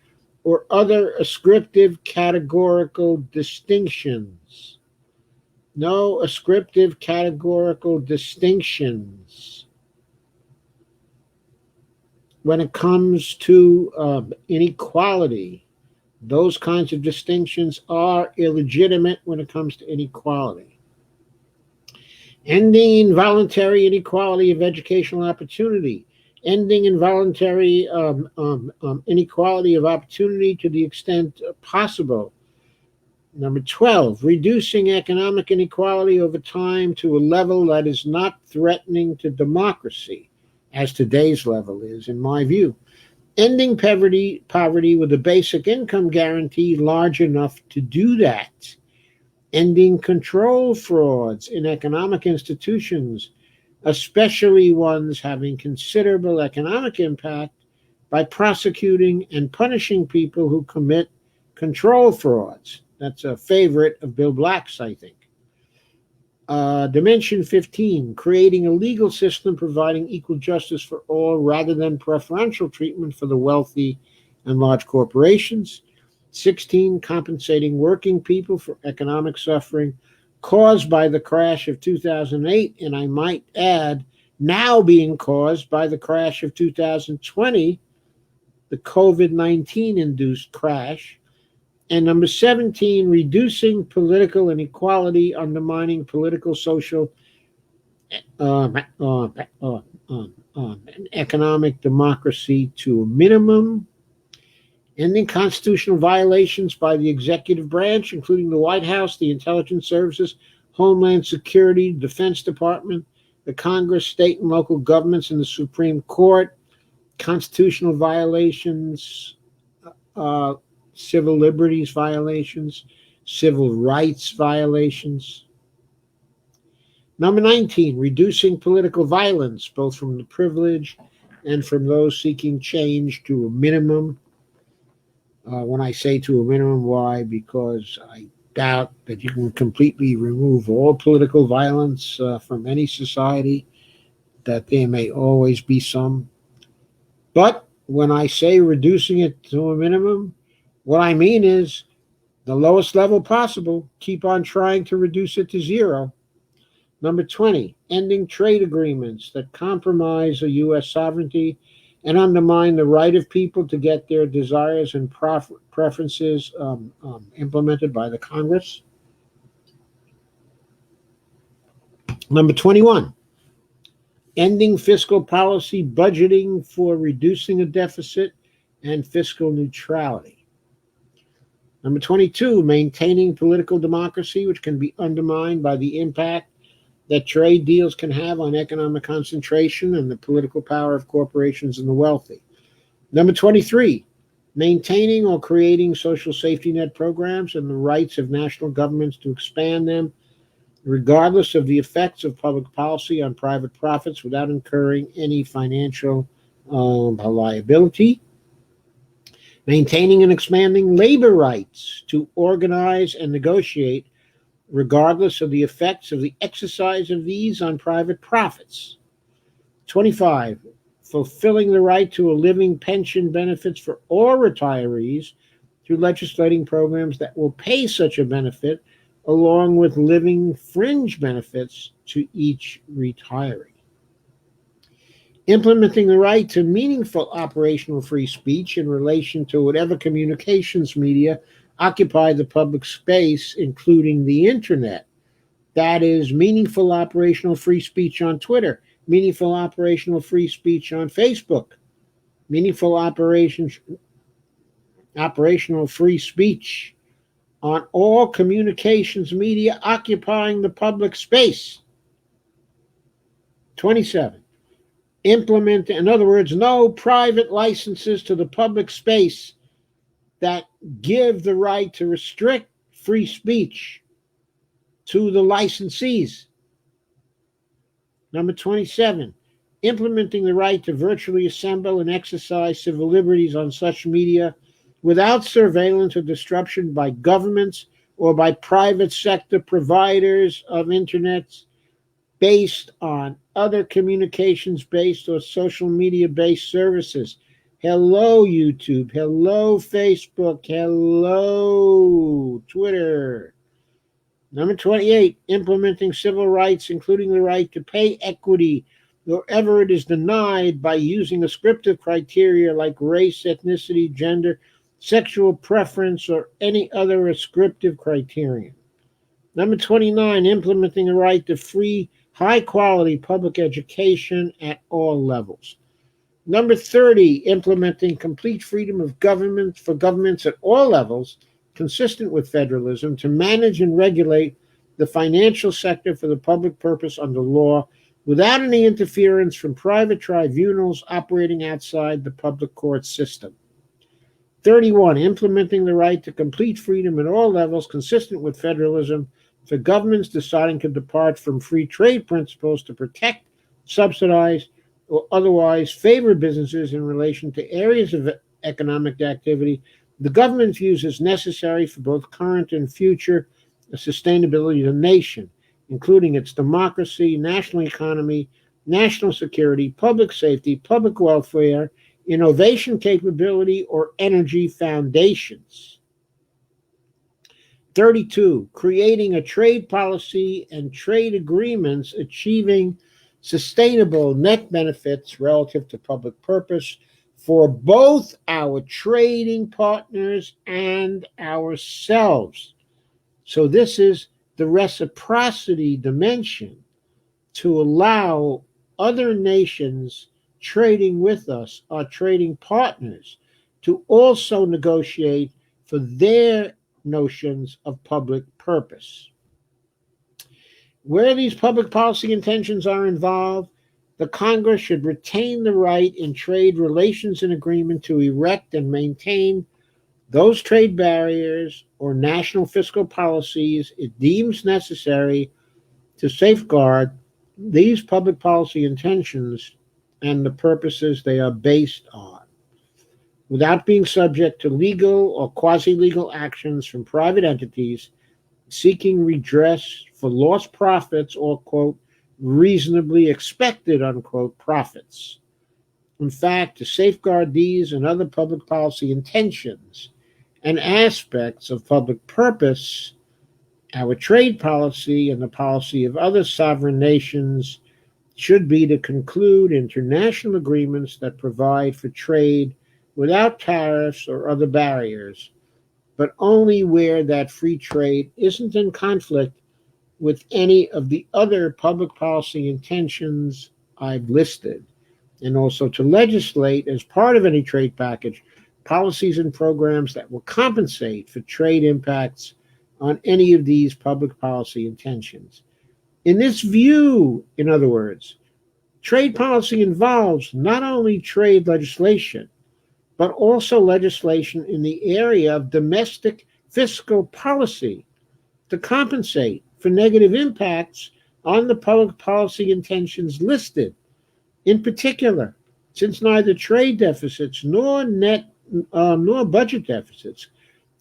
or other ascriptive categorical distinctions. No ascriptive categorical distinctions when it comes to inequality. Those kinds of distinctions are illegitimate when it comes to inequality. Ending involuntary inequality of educational opportunity. Ending involuntary inequality of opportunity to the extent possible. Number 12, reducing economic inequality over time to a level that is not threatening to democracy, as today's level is, in my view. Ending poverty with a basic income guarantee large enough to do that. Ending control frauds in economic institutions, especially ones having considerable economic impact, by prosecuting and punishing people who commit control frauds. That's a favorite of Bill Black's, I think. Dimension 15, creating a legal system providing equal justice for all rather than preferential treatment for the wealthy and large corporations. 16, compensating working people for economic suffering caused by the crash of 2008, and I might add, now being caused by the crash of 2020, the COVID-19 induced crash. And number 17, reducing political inequality, undermining political, social, and economic democracy to a minimum. Ending constitutional violations by the executive branch, including the White House, the intelligence services, Homeland Security, Defense Department, the Congress, state and local governments, and the Supreme Court. Constitutional violations, civil liberties violations, civil rights violations. Number 19, reducing political violence, both from the privileged and from those seeking change, to a minimum. When I say to a minimum, why? Because I doubt that you can completely remove all political violence from any society, that there may always be some. But when I say reducing it to a minimum, what I mean is the lowest level possible. Keep on trying to reduce it to zero. Number 20, ending trade agreements that compromise a U.S. sovereignty and undermine the right of people to get their desires and preferences implemented by the Congress. Number 21, ending fiscal policy budgeting for reducing a deficit and fiscal neutrality. Number 22, maintaining political democracy, which can be undermined by the impact that trade deals can have on economic concentration and the political power of corporations and the wealthy. Number 23, maintaining or creating social safety net programs and the rights of national governments to expand them, regardless of the effects of public policy on private profits without incurring any financial liability. Maintaining and expanding labor rights to organize and negotiate regardless of the effects of the exercise of these on private profits. 25, fulfilling the right to a living pension benefits for all retirees through legislating programs that will pay such a benefit along with living fringe benefits to each retiree. Implementing the right to meaningful operational free speech in relation to whatever communications media occupy the public space, including the internet. That is meaningful operational free speech on Twitter, meaningful operational free speech on Facebook, meaningful operational free speech on all communications media occupying the public space. 27. Implement, in other words, no private licenses to the public space that give the right to restrict free speech to the licensees. Number 27, implementing the right to virtually assemble and exercise civil liberties on such media without surveillance or disruption by governments or by private sector providers of internet based on other communications-based or social media-based services. Hello, YouTube. Hello, Facebook. Hello, Twitter. Number 28, implementing civil rights, including the right to pay equity wherever it is denied by using ascriptive criteria like race, ethnicity, gender, sexual preference, or any other ascriptive criterion. Number 29, implementing the right to free, high-quality public education at all levels. Number 30, implementing complete freedom of government for governments at all levels, consistent with federalism, to manage and regulate the financial sector for the public purpose under law without any interference from private tribunals operating outside the public court system. 31, implementing the right to complete freedom at all levels, consistent with federalism, for governments deciding to depart from free trade principles to protect, subsidize, or otherwise favor businesses in relation to areas of economic activity the government views as necessary for both current and future sustainability of the nation, including its democracy, national economy, national security, public safety, public welfare, innovation capability, or energy foundations. 32, creating a trade policy and trade agreements achieving sustainable net benefits relative to public purpose for both our trading partners and ourselves. So this is the reciprocity dimension, to allow other nations trading with us, our trading partners, to also negotiate for their notions of public purpose. Where these public policy intentions are involved, the Congress should retain the right in trade relations and agreement to erect and maintain those trade barriers or national fiscal policies it deems necessary to safeguard these public policy intentions and the purposes they are based on, without being subject to legal or quasi-legal actions from private entities seeking redress for lost profits or, quote, reasonably expected, unquote, profits. In fact, to safeguard these and other public policy intentions and aspects of public purpose, our trade policy and the policy of other sovereign nations should be to conclude international agreements that provide for trade without tariffs or other barriers, but only where that free trade isn't in conflict with any of the other public policy intentions I've listed, and also to legislate as part of any trade package policies and programs that will compensate for trade impacts on any of these public policy intentions. In this view, in other words, trade policy involves not only trade legislation, but also legislation in the area of domestic fiscal policy to compensate for negative impacts on the public policy intentions listed. In particular, since neither trade deficits nor budget deficits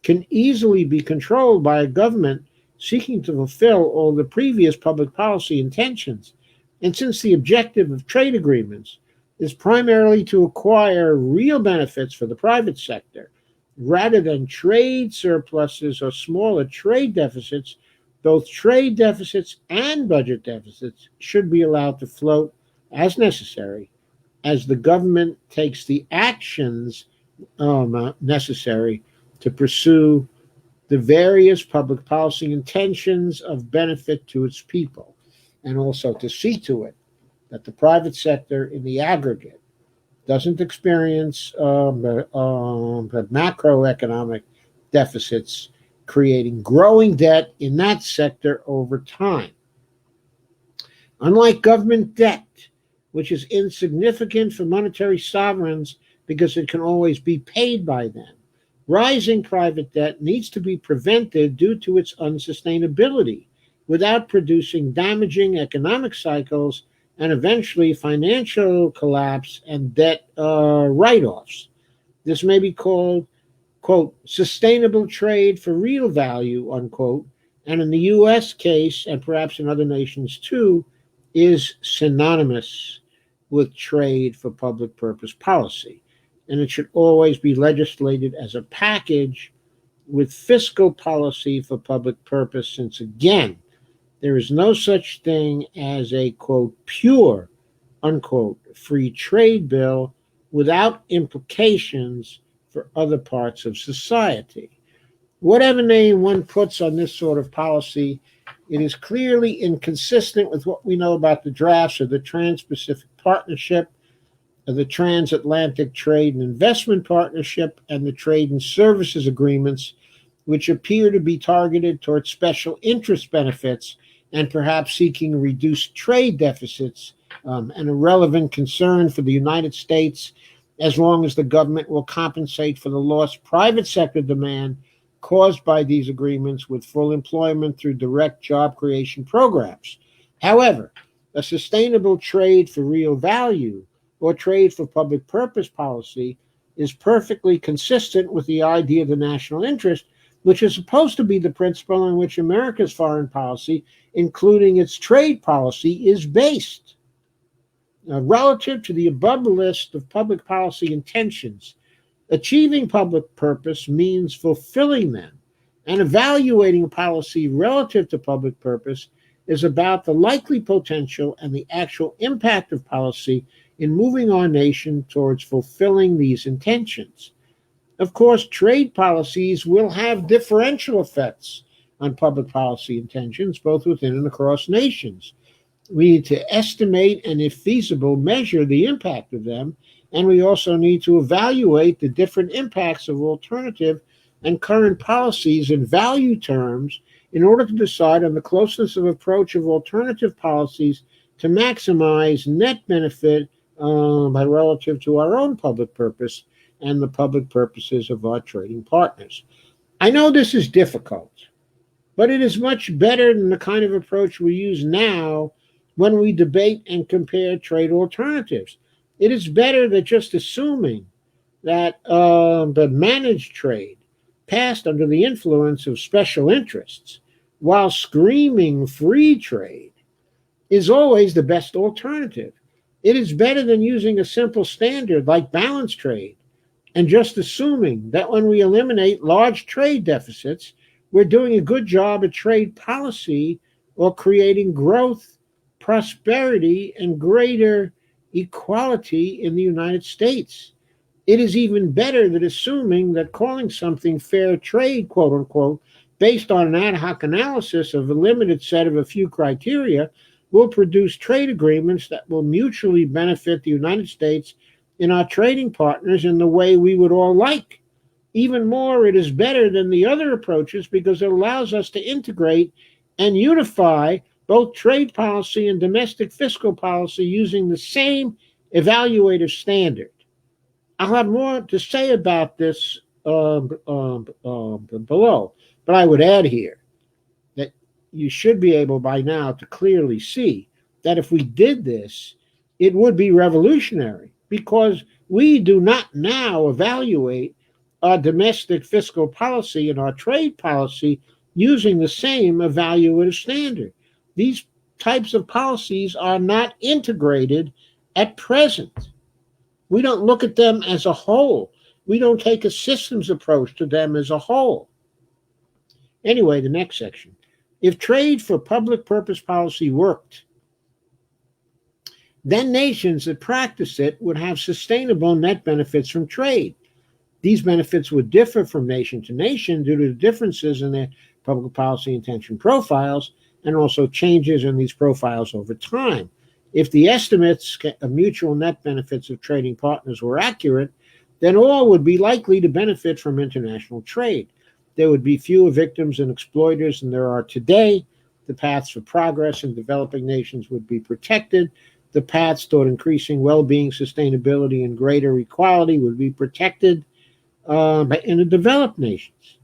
can easily be controlled by a government seeking to fulfill all the previous public policy intentions, and since the objective of trade agreements is primarily to acquire real benefits for the private sector rather than trade surpluses or smaller trade deficits, both trade deficits and budget deficits should be allowed to float as necessary as the government takes the actions necessary to pursue the various public policy intentions of benefit to its people, and also to see to it that the private sector in the aggregate doesn't experience macroeconomic deficits, creating growing debt in that sector over time. Unlike government debt, which is insignificant for monetary sovereigns because it can always be paid by them, rising private debt needs to be prevented due to its unsustainability without producing damaging economic cycles and eventually financial collapse and debt write-offs. This may be called, quote, sustainable trade for real value, unquote, and in the U.S. case, and perhaps in other nations too, is synonymous with trade for public purpose policy. And it should always be legislated as a package with fiscal policy for public purpose, since again, there is no such thing as a, quote, pure, unquote, free trade bill without implications for other parts of society. Whatever name one puts on this sort of policy, it is clearly inconsistent with what we know about the drafts of the Trans-Pacific Partnership, of the Transatlantic Trade and Investment Partnership, and the Trade and Services Agreements, which appear to be targeted towards special interest benefits and perhaps seeking reduced trade deficits, an irrelevant concern for the United States as long as the government will compensate for the lost private sector demand caused by these agreements with full employment through direct job creation programs. However, a sustainable trade for real value or trade for public purpose policy is perfectly consistent with the idea of the national interest, which is supposed to be the principle on which America's foreign policy, including its trade policy, is based. Relative to the above list of public policy intentions, achieving public purpose means fulfilling them, and evaluating a policy relative to public purpose is about the likely potential and the actual impact of policy in moving our nation towards fulfilling these intentions. Of course, trade policies will have differential effects on public policy intentions, both within and across nations. We need to estimate and, if feasible, measure the impact of them, and we also need to evaluate the different impacts of alternative and current policies in value terms in order to decide on the closeness of approach of alternative policies to maximize net benefit by relative to our own public purpose and the public purposes of our trading partners. I know this is difficult, but it is much better than the kind of approach we use now when we debate and compare trade alternatives. It is better than just assuming that the managed trade passed under the influence of special interests while screaming free trade is always the best alternative. It is better than using a simple standard like balance trade and just assuming that when we eliminate large trade deficits, we're doing a good job at trade policy or creating growth, prosperity, and greater equality in the United States. It is even better than assuming that calling something fair trade, quote unquote, based on an ad hoc analysis of a limited set of a few criteria, will produce trade agreements that will mutually benefit the United States and our trading partners in the way we would all like. Even more, it is better than the other approaches because it allows us to integrate and unify both trade policy and domestic fiscal policy using the same evaluative standard. I'll have more to say about this below, but I would add here that you should be able by now to clearly see that if we did this, it would be revolutionary because we do not now evaluate our domestic fiscal policy and our trade policy using the same evaluative standard. These types of policies are not integrated at present. We don't look at them as a whole. We don't take a systems approach to them as a whole. Anyway, the next section. If trade for public purpose policy worked, then nations that practice it would have sustainable net benefits from trade. These benefits would differ from nation to nation due to the differences in their public policy intention profiles and also changes in these profiles over time. If the estimates of mutual net benefits of trading partners were accurate, then all would be likely to benefit from international trade. There would be fewer victims and exploiters than there are today. The paths for progress in developing nations would be protected. The paths toward increasing well-being, sustainability, and greater equality would be protected in the developed nations.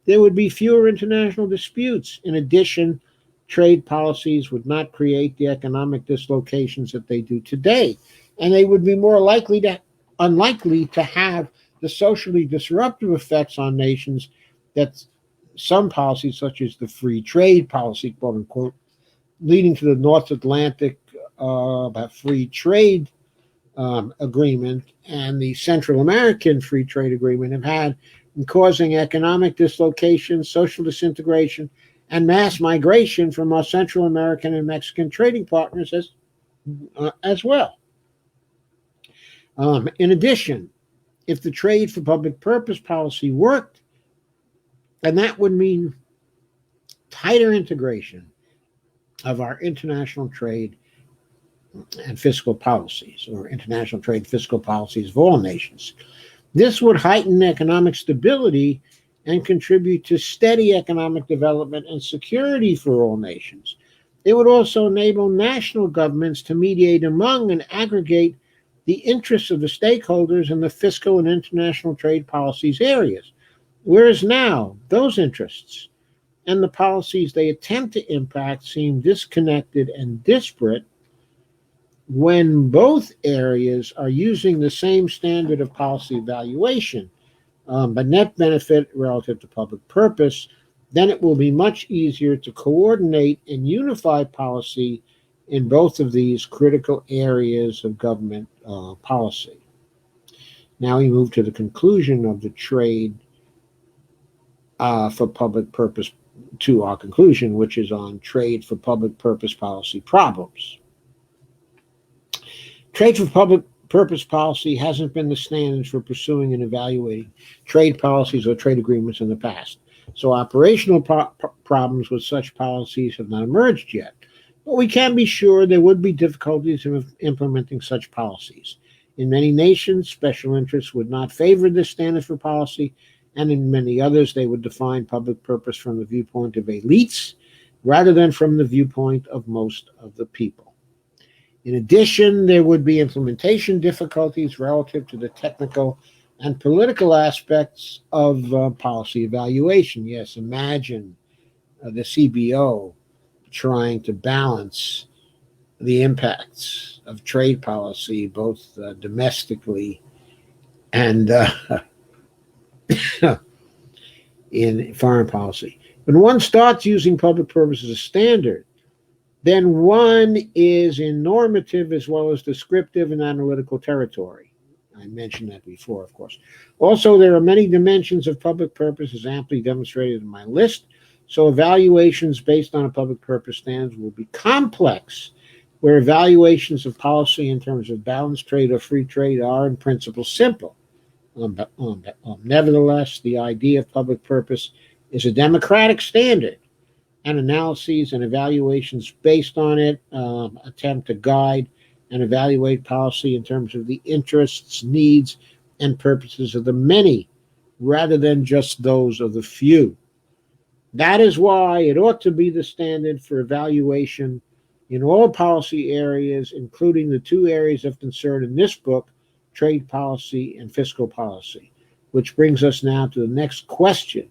There would be fewer international disputes. In addition, trade policies would not create the economic dislocations that they do today, and they would be more unlikely to have the socially disruptive effects on nations that some policies, such as the free trade policy, quote unquote, leading to the North Atlantic free trade agreement and the Central American free trade agreement have had in causing economic dislocation, social disintegration, and mass migration from our Central American and Mexican trading partners as well. In addition, if the trade for public purpose policy worked, then that would mean tighter integration of our international trade and fiscal policies, or international trade fiscal policies of all nations. This would heighten economic stability and contribute to steady economic development and security for all nations. It would also enable national governments to mediate among and aggregate the interests of the stakeholders in the fiscal and international trade policies areas, whereas now those interests and the policies they attempt to impact seem disconnected and disparate when both areas are using the same standard of policy evaluation, but net benefit relative to public purpose, then it will be much easier to coordinate and unify policy in both of these critical areas of government policy. Now we move to the conclusion of the trade for public purpose, to our conclusion, which is on trade for public purpose policy problems. Trade for public purpose policy hasn't been the standard for pursuing and evaluating trade policies or trade agreements in the past. So operational problems with such policies have not emerged yet. But we can be sure there would be difficulties in implementing such policies. In many nations, special interests would not favor this standard for policy, and in many others, they would define public purpose from the viewpoint of elites rather than from the viewpoint of most of the people. In addition, there would be implementation difficulties relative to the technical and political aspects of policy evaluation. Yes, imagine the CBO trying to balance the impacts of trade policy, both domestically and in foreign policy. When one starts using public purpose as a standard, then one is in normative as well as descriptive and analytical territory. I mentioned that before, of course. Also, there are many dimensions of public purpose, as amply demonstrated in my list. So, evaluations based on a public purpose standards will be complex, where evaluations of policy in terms of balanced trade or free trade are, in principle, simple. Nevertheless, the idea of public purpose is a democratic standard, and analyses and evaluations based on it attempt to guide and evaluate policy in terms of the interests, needs, and purposes of the many rather than just those of the few. That is why it ought to be the standard for evaluation in all policy areas, including the two areas of concern in this book, trade policy and fiscal policy. Which brings us now to the next question.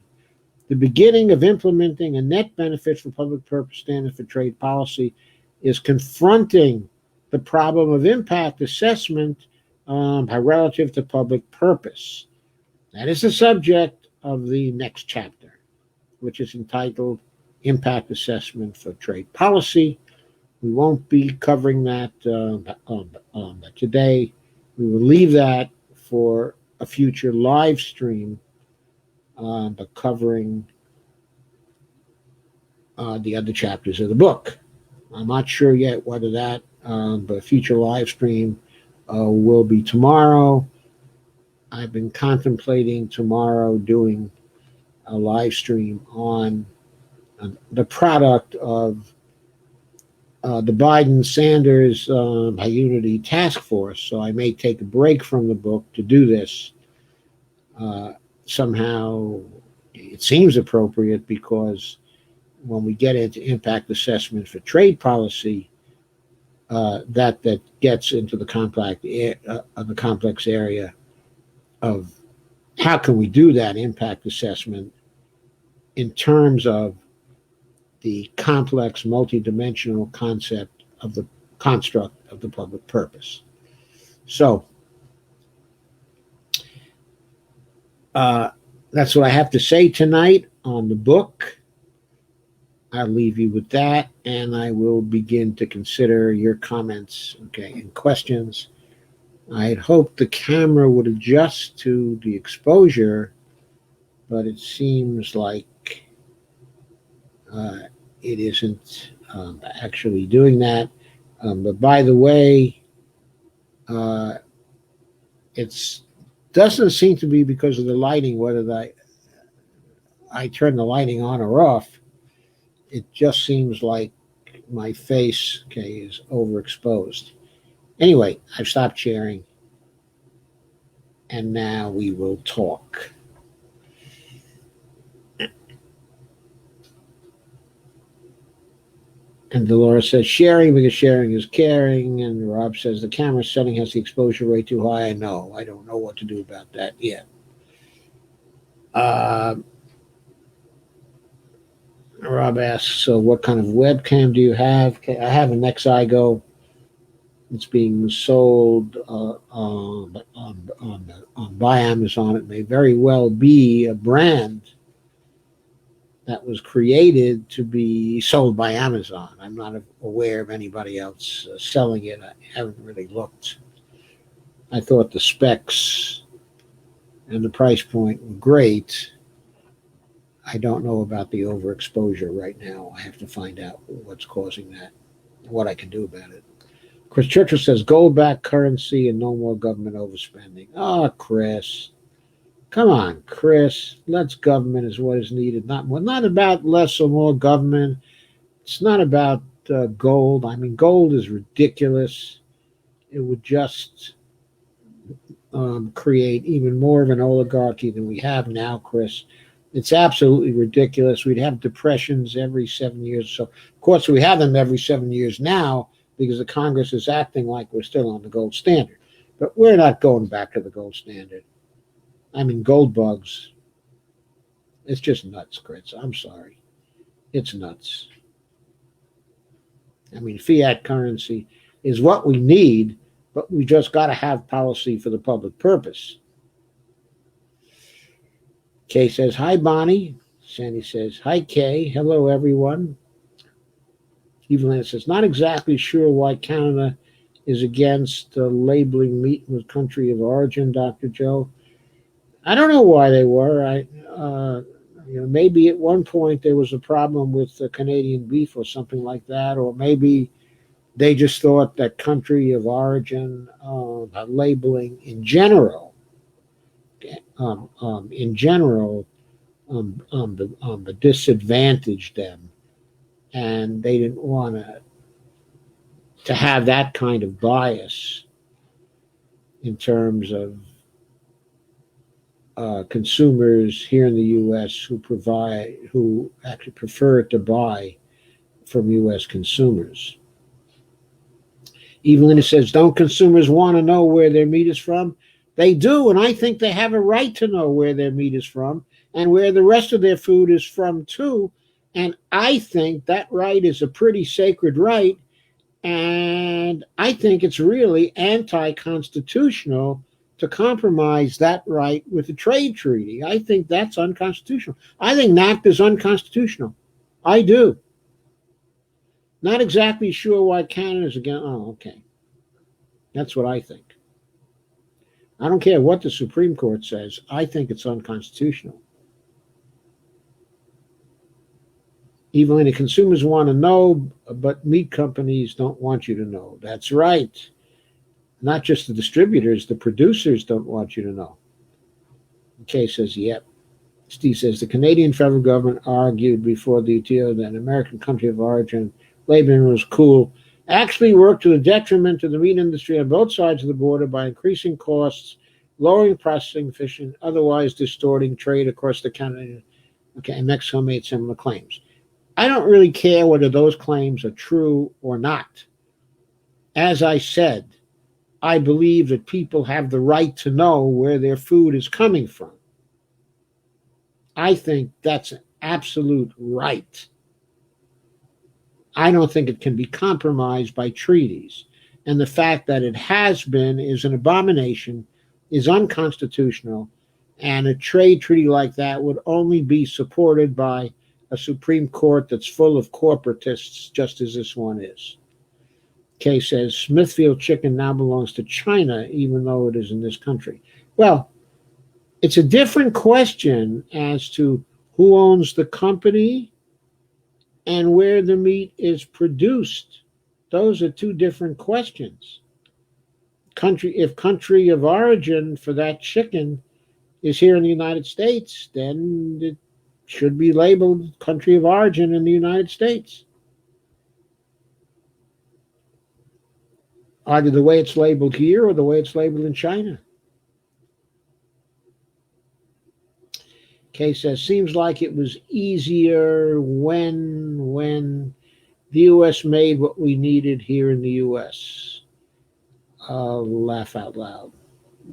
The beginning of implementing a net benefit for public purpose standard for trade policy is confronting the problem of impact assessment relative to public purpose. That is the subject of the next chapter, which is entitled Impact Assessment for Trade Policy. We won't be covering that today. We will leave that for a future live stream, but covering the other chapters of the book. I'm not sure yet whether that, but a future live stream will be tomorrow. I've been contemplating tomorrow doing a live stream on the product of the Biden-Sanders Unity Task Force, so I may take a break from the book to do this. Somehow it seems appropriate because when we get into impact assessment for trade policy, that gets into the complex area of how can we do that impact assessment in terms of the complex multidimensional concept of the construct of the public purpose. So that's what I have to say tonight on the book. I'll leave you with that, and I will begin to consider your comments, and questions. I had hoped the camera would adjust to the exposure, but it seems like it isn't actually doing that. But by the way, it doesn't seem to be because of the lighting, whether I turn the lighting on or off. It just seems like my face, is overexposed. Anyway, I've stopped sharing, and now we will talk. And Dolores says, sharing because sharing is caring. And Rob says, the camera setting has the exposure rate too high. I know. I don't know what to do about that yet. Rob asks, so what kind of webcam do you have? I have an Exigo. It's being sold by Amazon. It may very well be a brand that was created to be sold by Amazon. I'm not aware of anybody else selling it. I haven't really looked. I thought the specs and the price point were great. I don't know about the overexposure right now. I have to find out what's causing that, what I can do about it. Chris Churchill says, gold-backed currency and no more government overspending. Oh, Chris. Come on, Chris. Less government is what is needed. Not about less or more government. It's not about gold. I mean, gold is ridiculous. It would just create even more of an oligarchy than we have now, Chris. It's absolutely ridiculous. We'd have depressions every 7 years. So, of course, we have them every 7 years now because the Congress is acting like we're still on the gold standard. But we're not going back to the gold standard. I mean, gold bugs. It's just nuts, Chris. I'm sorry. It's nuts. I mean, fiat currency is what we need, but we just got to have policy for the public purpose. Kay says, hi, Bonnie. Sandy says, hi, Kay. Hello, everyone. Evelyn says, not exactly sure why Canada is against labeling meat with country of origin, Dr. Joe. I don't know why they were. Maybe at one point there was a problem with Canadian beef or something like that, or maybe they just thought that country of origin labeling in general, um, um, in general, disadvantaged them, and they didn't want to have that kind of bias in terms of consumers here in the U.S. who actually prefer to buy from U.S. consumers. Evelyn says, don't consumers want to know where their meat is from? They do, and I think they have a right to know where their meat is from and where the rest of their food is from too. And I think that right is a pretty sacred right, and I think it's really anti-constitutional to compromise that right with a trade treaty. I think that's unconstitutional. I think NAFTA is unconstitutional. I do. Not exactly sure why Canada's against. Oh, okay. That's what I think. I don't care what the Supreme Court says. I think it's unconstitutional. Even when the consumers want to know, but meat companies don't want you to know. That's right. Not just the distributors, the producers don't want you to know. Kay says, yep. Steve says, the Canadian federal government argued before the UTO that an American country of origin labeling was cool, actually worked to the detriment of the meat industry on both sides of the border by increasing costs, lowering processing efficiency, otherwise distorting trade across the Canada. Okay, and Mexico made similar claims. I don't really care whether those claims are true or not. As I said, I believe that people have the right to know where their food is coming from. I think that's an absolute right. I don't think it can be compromised by treaties. And the fact that it has been is an abomination, is unconstitutional, and a trade treaty like that would only be supported by a Supreme Court that's full of corporatists, just as this one is. Kay says, Smithfield chicken now belongs to China, even though it is in this country. Well, it's a different question as to who owns the company and where the meat is produced. Those are two different questions. If country of origin for that chicken is here in the United States, then it should be labeled country of origin in the United States. Either the way it's labeled here or the way it's labeled in China. Kay says, seems like it was easier when the U.S. made what we needed here in the U.S. Laugh out loud.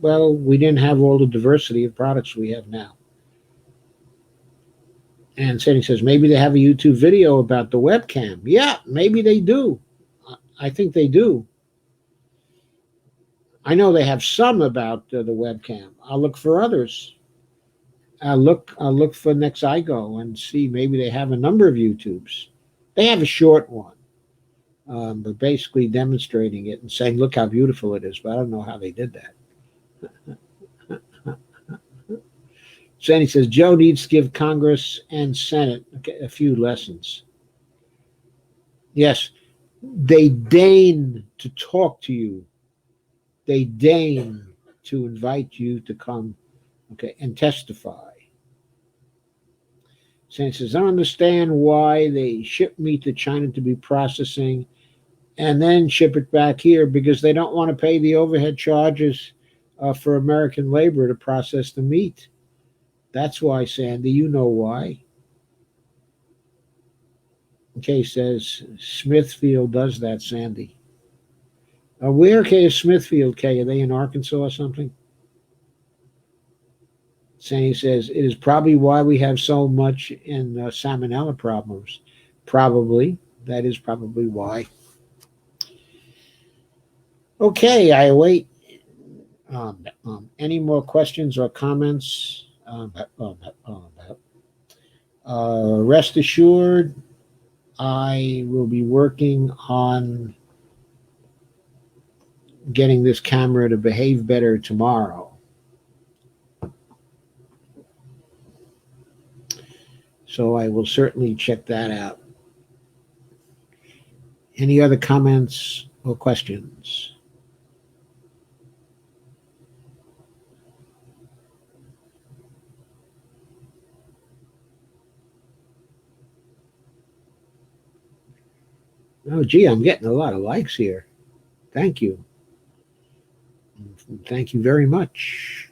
Well, we didn't have all the diversity of products we have now. And Sandy says, maybe they have a YouTube video about the webcam. Yeah, maybe they do. I think they do. I know they have some about the webcam. I'll look for others. I'll look for next I go and see. Maybe they have a number of YouTubes. They have a short one, but basically demonstrating it and saying, look how beautiful it is. But I don't know how they did that. Sandy says, Joe needs to give Congress and Senate a few lessons. Yes, they deign to talk to you. They deign to invite you to come, and testify. Sandy says, I don't understand why they ship meat to China to be processing and then ship it back here because they don't want to pay the overhead charges for American labor to process the meat. That's why, Sandy. You know why. Kay says, Smithfield does that, Sandy. Where, Kay, is Smithfield, Kay? Are they in Arkansas or something? Sandy says, it is probably why we have so much in salmonella problems. Probably. That is probably why. Okay, I await any more questions or comments. Rest assured, I will be working on getting this camera to behave better tomorrow. So I will certainly check that out. Any other comments or questions? Oh, gee, I'm getting a lot of likes here. Thank you. Thank you very much.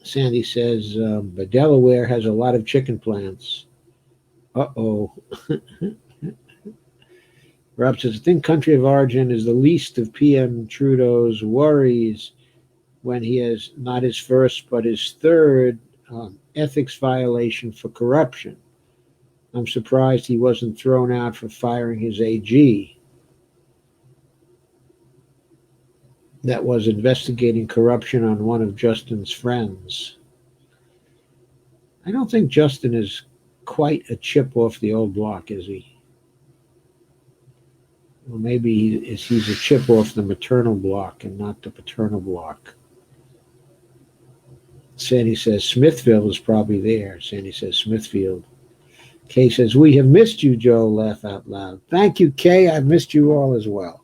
Sandy says, but Delaware has a lot of chicken plants. Uh-oh. Rob says, I think country of origin is the least of PM Trudeau's worries when he has not his first but his third ethics violation for corruption. I'm surprised he wasn't thrown out for firing his AG that was investigating corruption on one of Justin's friends. I don't think Justin is quite a chip off the old block, is he? Well, maybe he's a chip off the maternal block and not the paternal block. Sandy says Smithville is probably there. Sandy says Smithfield. Kay says, we have missed you, Joe. Laugh out loud. Thank you, Kay. I've missed you all as well.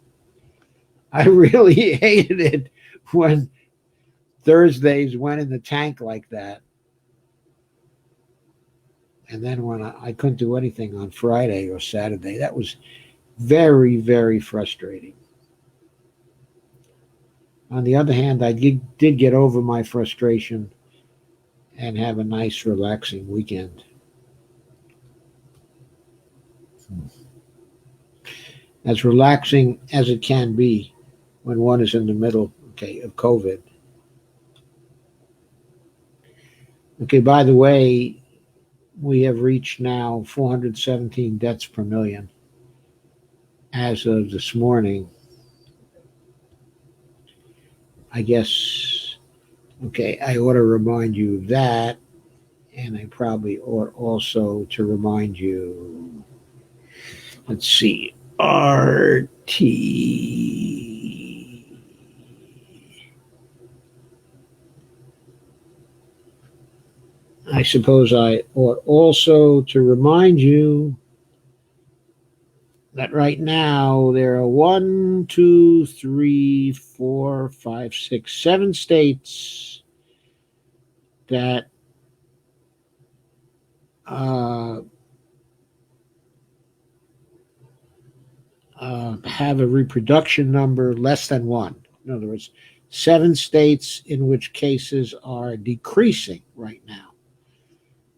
I really hated it when Thursdays went in the tank like that. And then when I couldn't do anything on Friday or Saturday, that was very, very frustrating. On the other hand, I did get over my frustration and have a nice, relaxing weekend. As relaxing as it can be when one is in the middle, of COVID. Okay, by the way, we have reached now 417 deaths per million as of this morning. I guess, I ought to remind you of that, and I probably ought also to remind you, let's see, RT. I suppose I ought also to remind you that right now there are 1, 2, 3, 4, 5, 6, 7 states that have a reproduction number less than 1. In other words, 7 states in which cases are decreasing right now.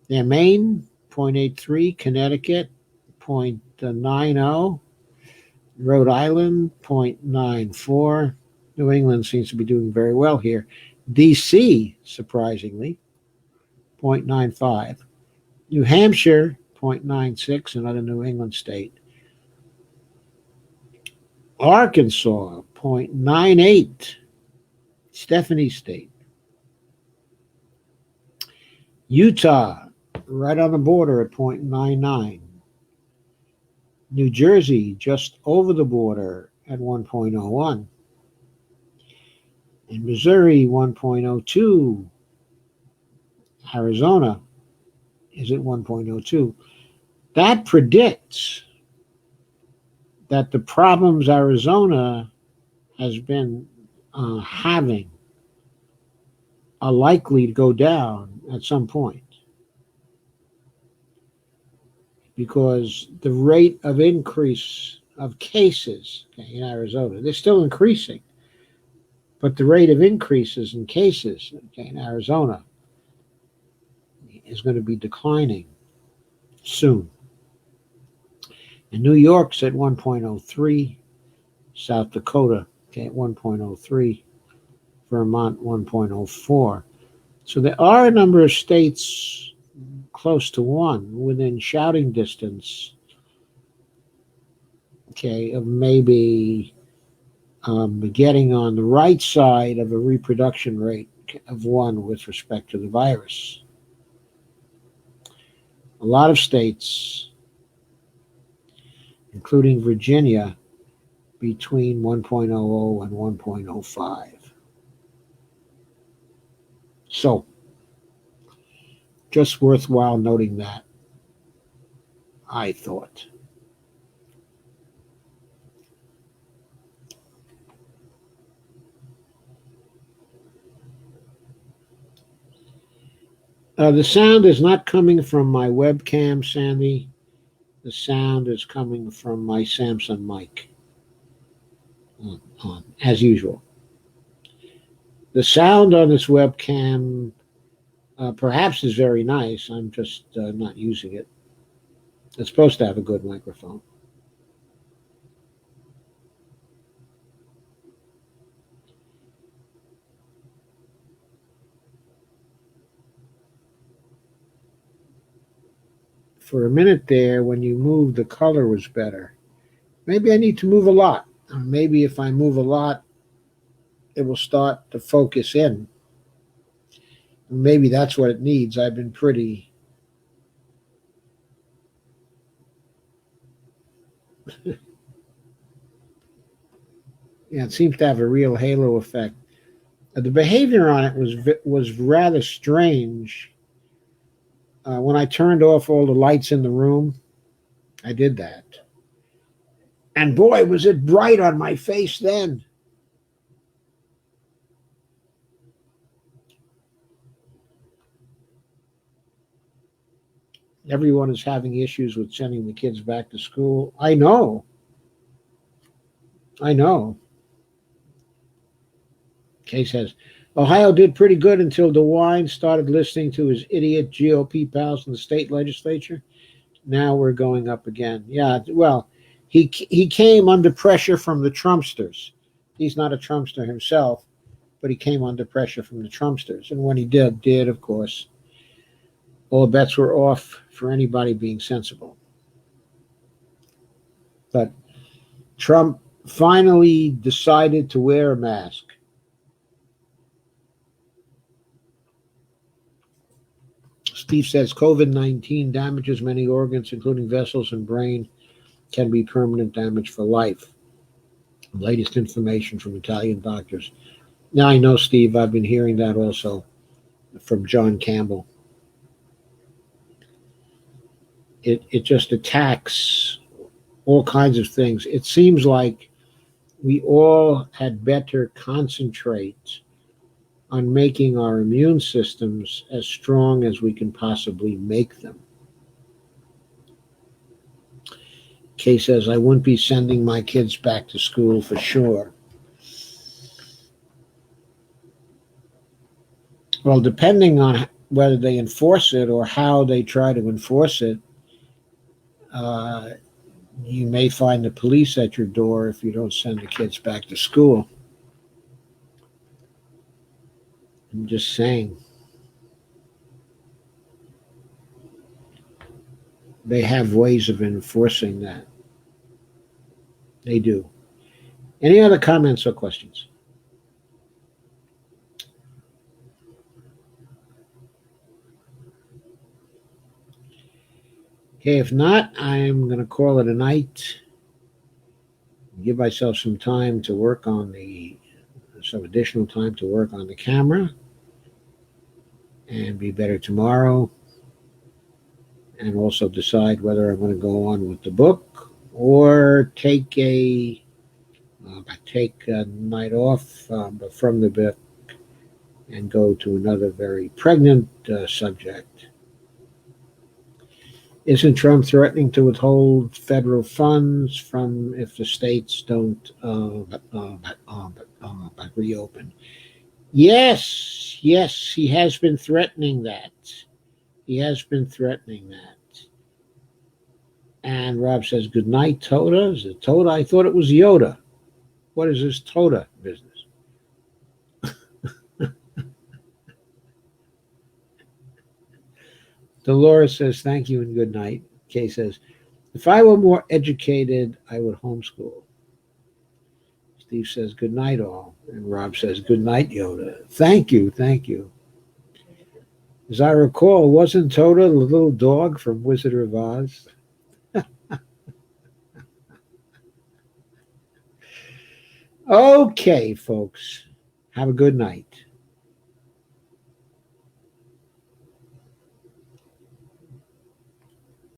They're Maine, 0.83, Connecticut, 0.90, Rhode Island, 0.94. New England seems to be doing very well here. D.C., surprisingly, 0.95. New Hampshire, 0.96, another New England state. Arkansas, 0.98, Stephanie State. Utah, right on the border at 0.99. New Jersey, just over the border at 1.01. In Missouri, 1.02. Arizona is at 1.02. That predicts that the problems Arizona has been having are likely to go down at some point, because the rate of increase of cases in Arizona, they're still increasing, but the rate of increases in cases in Arizona is going to be declining soon. And New York's at 1.03, South Dakota at 1.03. Vermont 1.04. So there are a number of states close to 1, within shouting distance, okay, of maybe getting on the right side of a reproduction rate of 1 with respect to the virus. A lot of states, including Virginia, between 1.00 and 1.05. So, just worthwhile noting that, I thought. The sound is not coming from my webcam, Sandy. The sound is coming from my Samsung mic, as usual. The sound on this webcam perhaps is very nice. I'm just not using it. It's supposed to have a good microphone. For a minute there, when you moved, the color was better. Maybe I need to move a lot. Maybe if I move a lot, it will start to focus in. Maybe that's what it needs. I've been pretty... Yeah, it seems to have a real halo effect. The behavior on it was rather strange. When I turned off all the lights in the room, I did that. And boy, was it bright on my face then. Everyone is having issues with sending the kids back to school. I know. Kay says, Ohio did pretty good until DeWine started listening to his idiot GOP pals in the state legislature. Now we're going up again. Yeah, well, he came under pressure from the Trumpsters. He's not a Trumpster himself, but he came under pressure from the Trumpsters. And when he did, of course, all bets were off for anybody being sensible. But Trump finally decided to wear a mask. Steve says COVID-19 damages many organs, including vessels and brain, can be permanent damage for life. Latest information from Italian doctors. Now I know, Steve, I've been hearing that also from John Campbell. It just attacks all kinds of things. It seems like we all had better concentrate on making our immune systems as strong as we can possibly make them. Kay says, I wouldn't be sending my kids back to school for sure. Well, depending on whether they enforce it or how they try to enforce it, you may find the police at your door if you don't send the kids back to school. I'm just saying. They have ways of enforcing that. They do. Any other comments or questions? Okay, if not, I'm going to call it a night. Give myself some time to work on some additional time to work on the camera and be better tomorrow. And also decide whether I'm going to go on with the book or take a night off from the book and go to another very pregnant subject. Isn't Trump threatening to withhold federal funds from if the states don't reopen? Yes, he has been threatening that. And Rob says, good night, Toda. Is it Toda? I thought it was Yoda. What is this Toda business? Dolores says, thank you and good night. Kay says, if I were more educated, I would homeschool. Steve says, good night, all. And Rob says, good night, Yoda. Thank you, thank you. As I recall, wasn't Toto the little dog from Wizard of Oz? Okay, folks. Have a good night.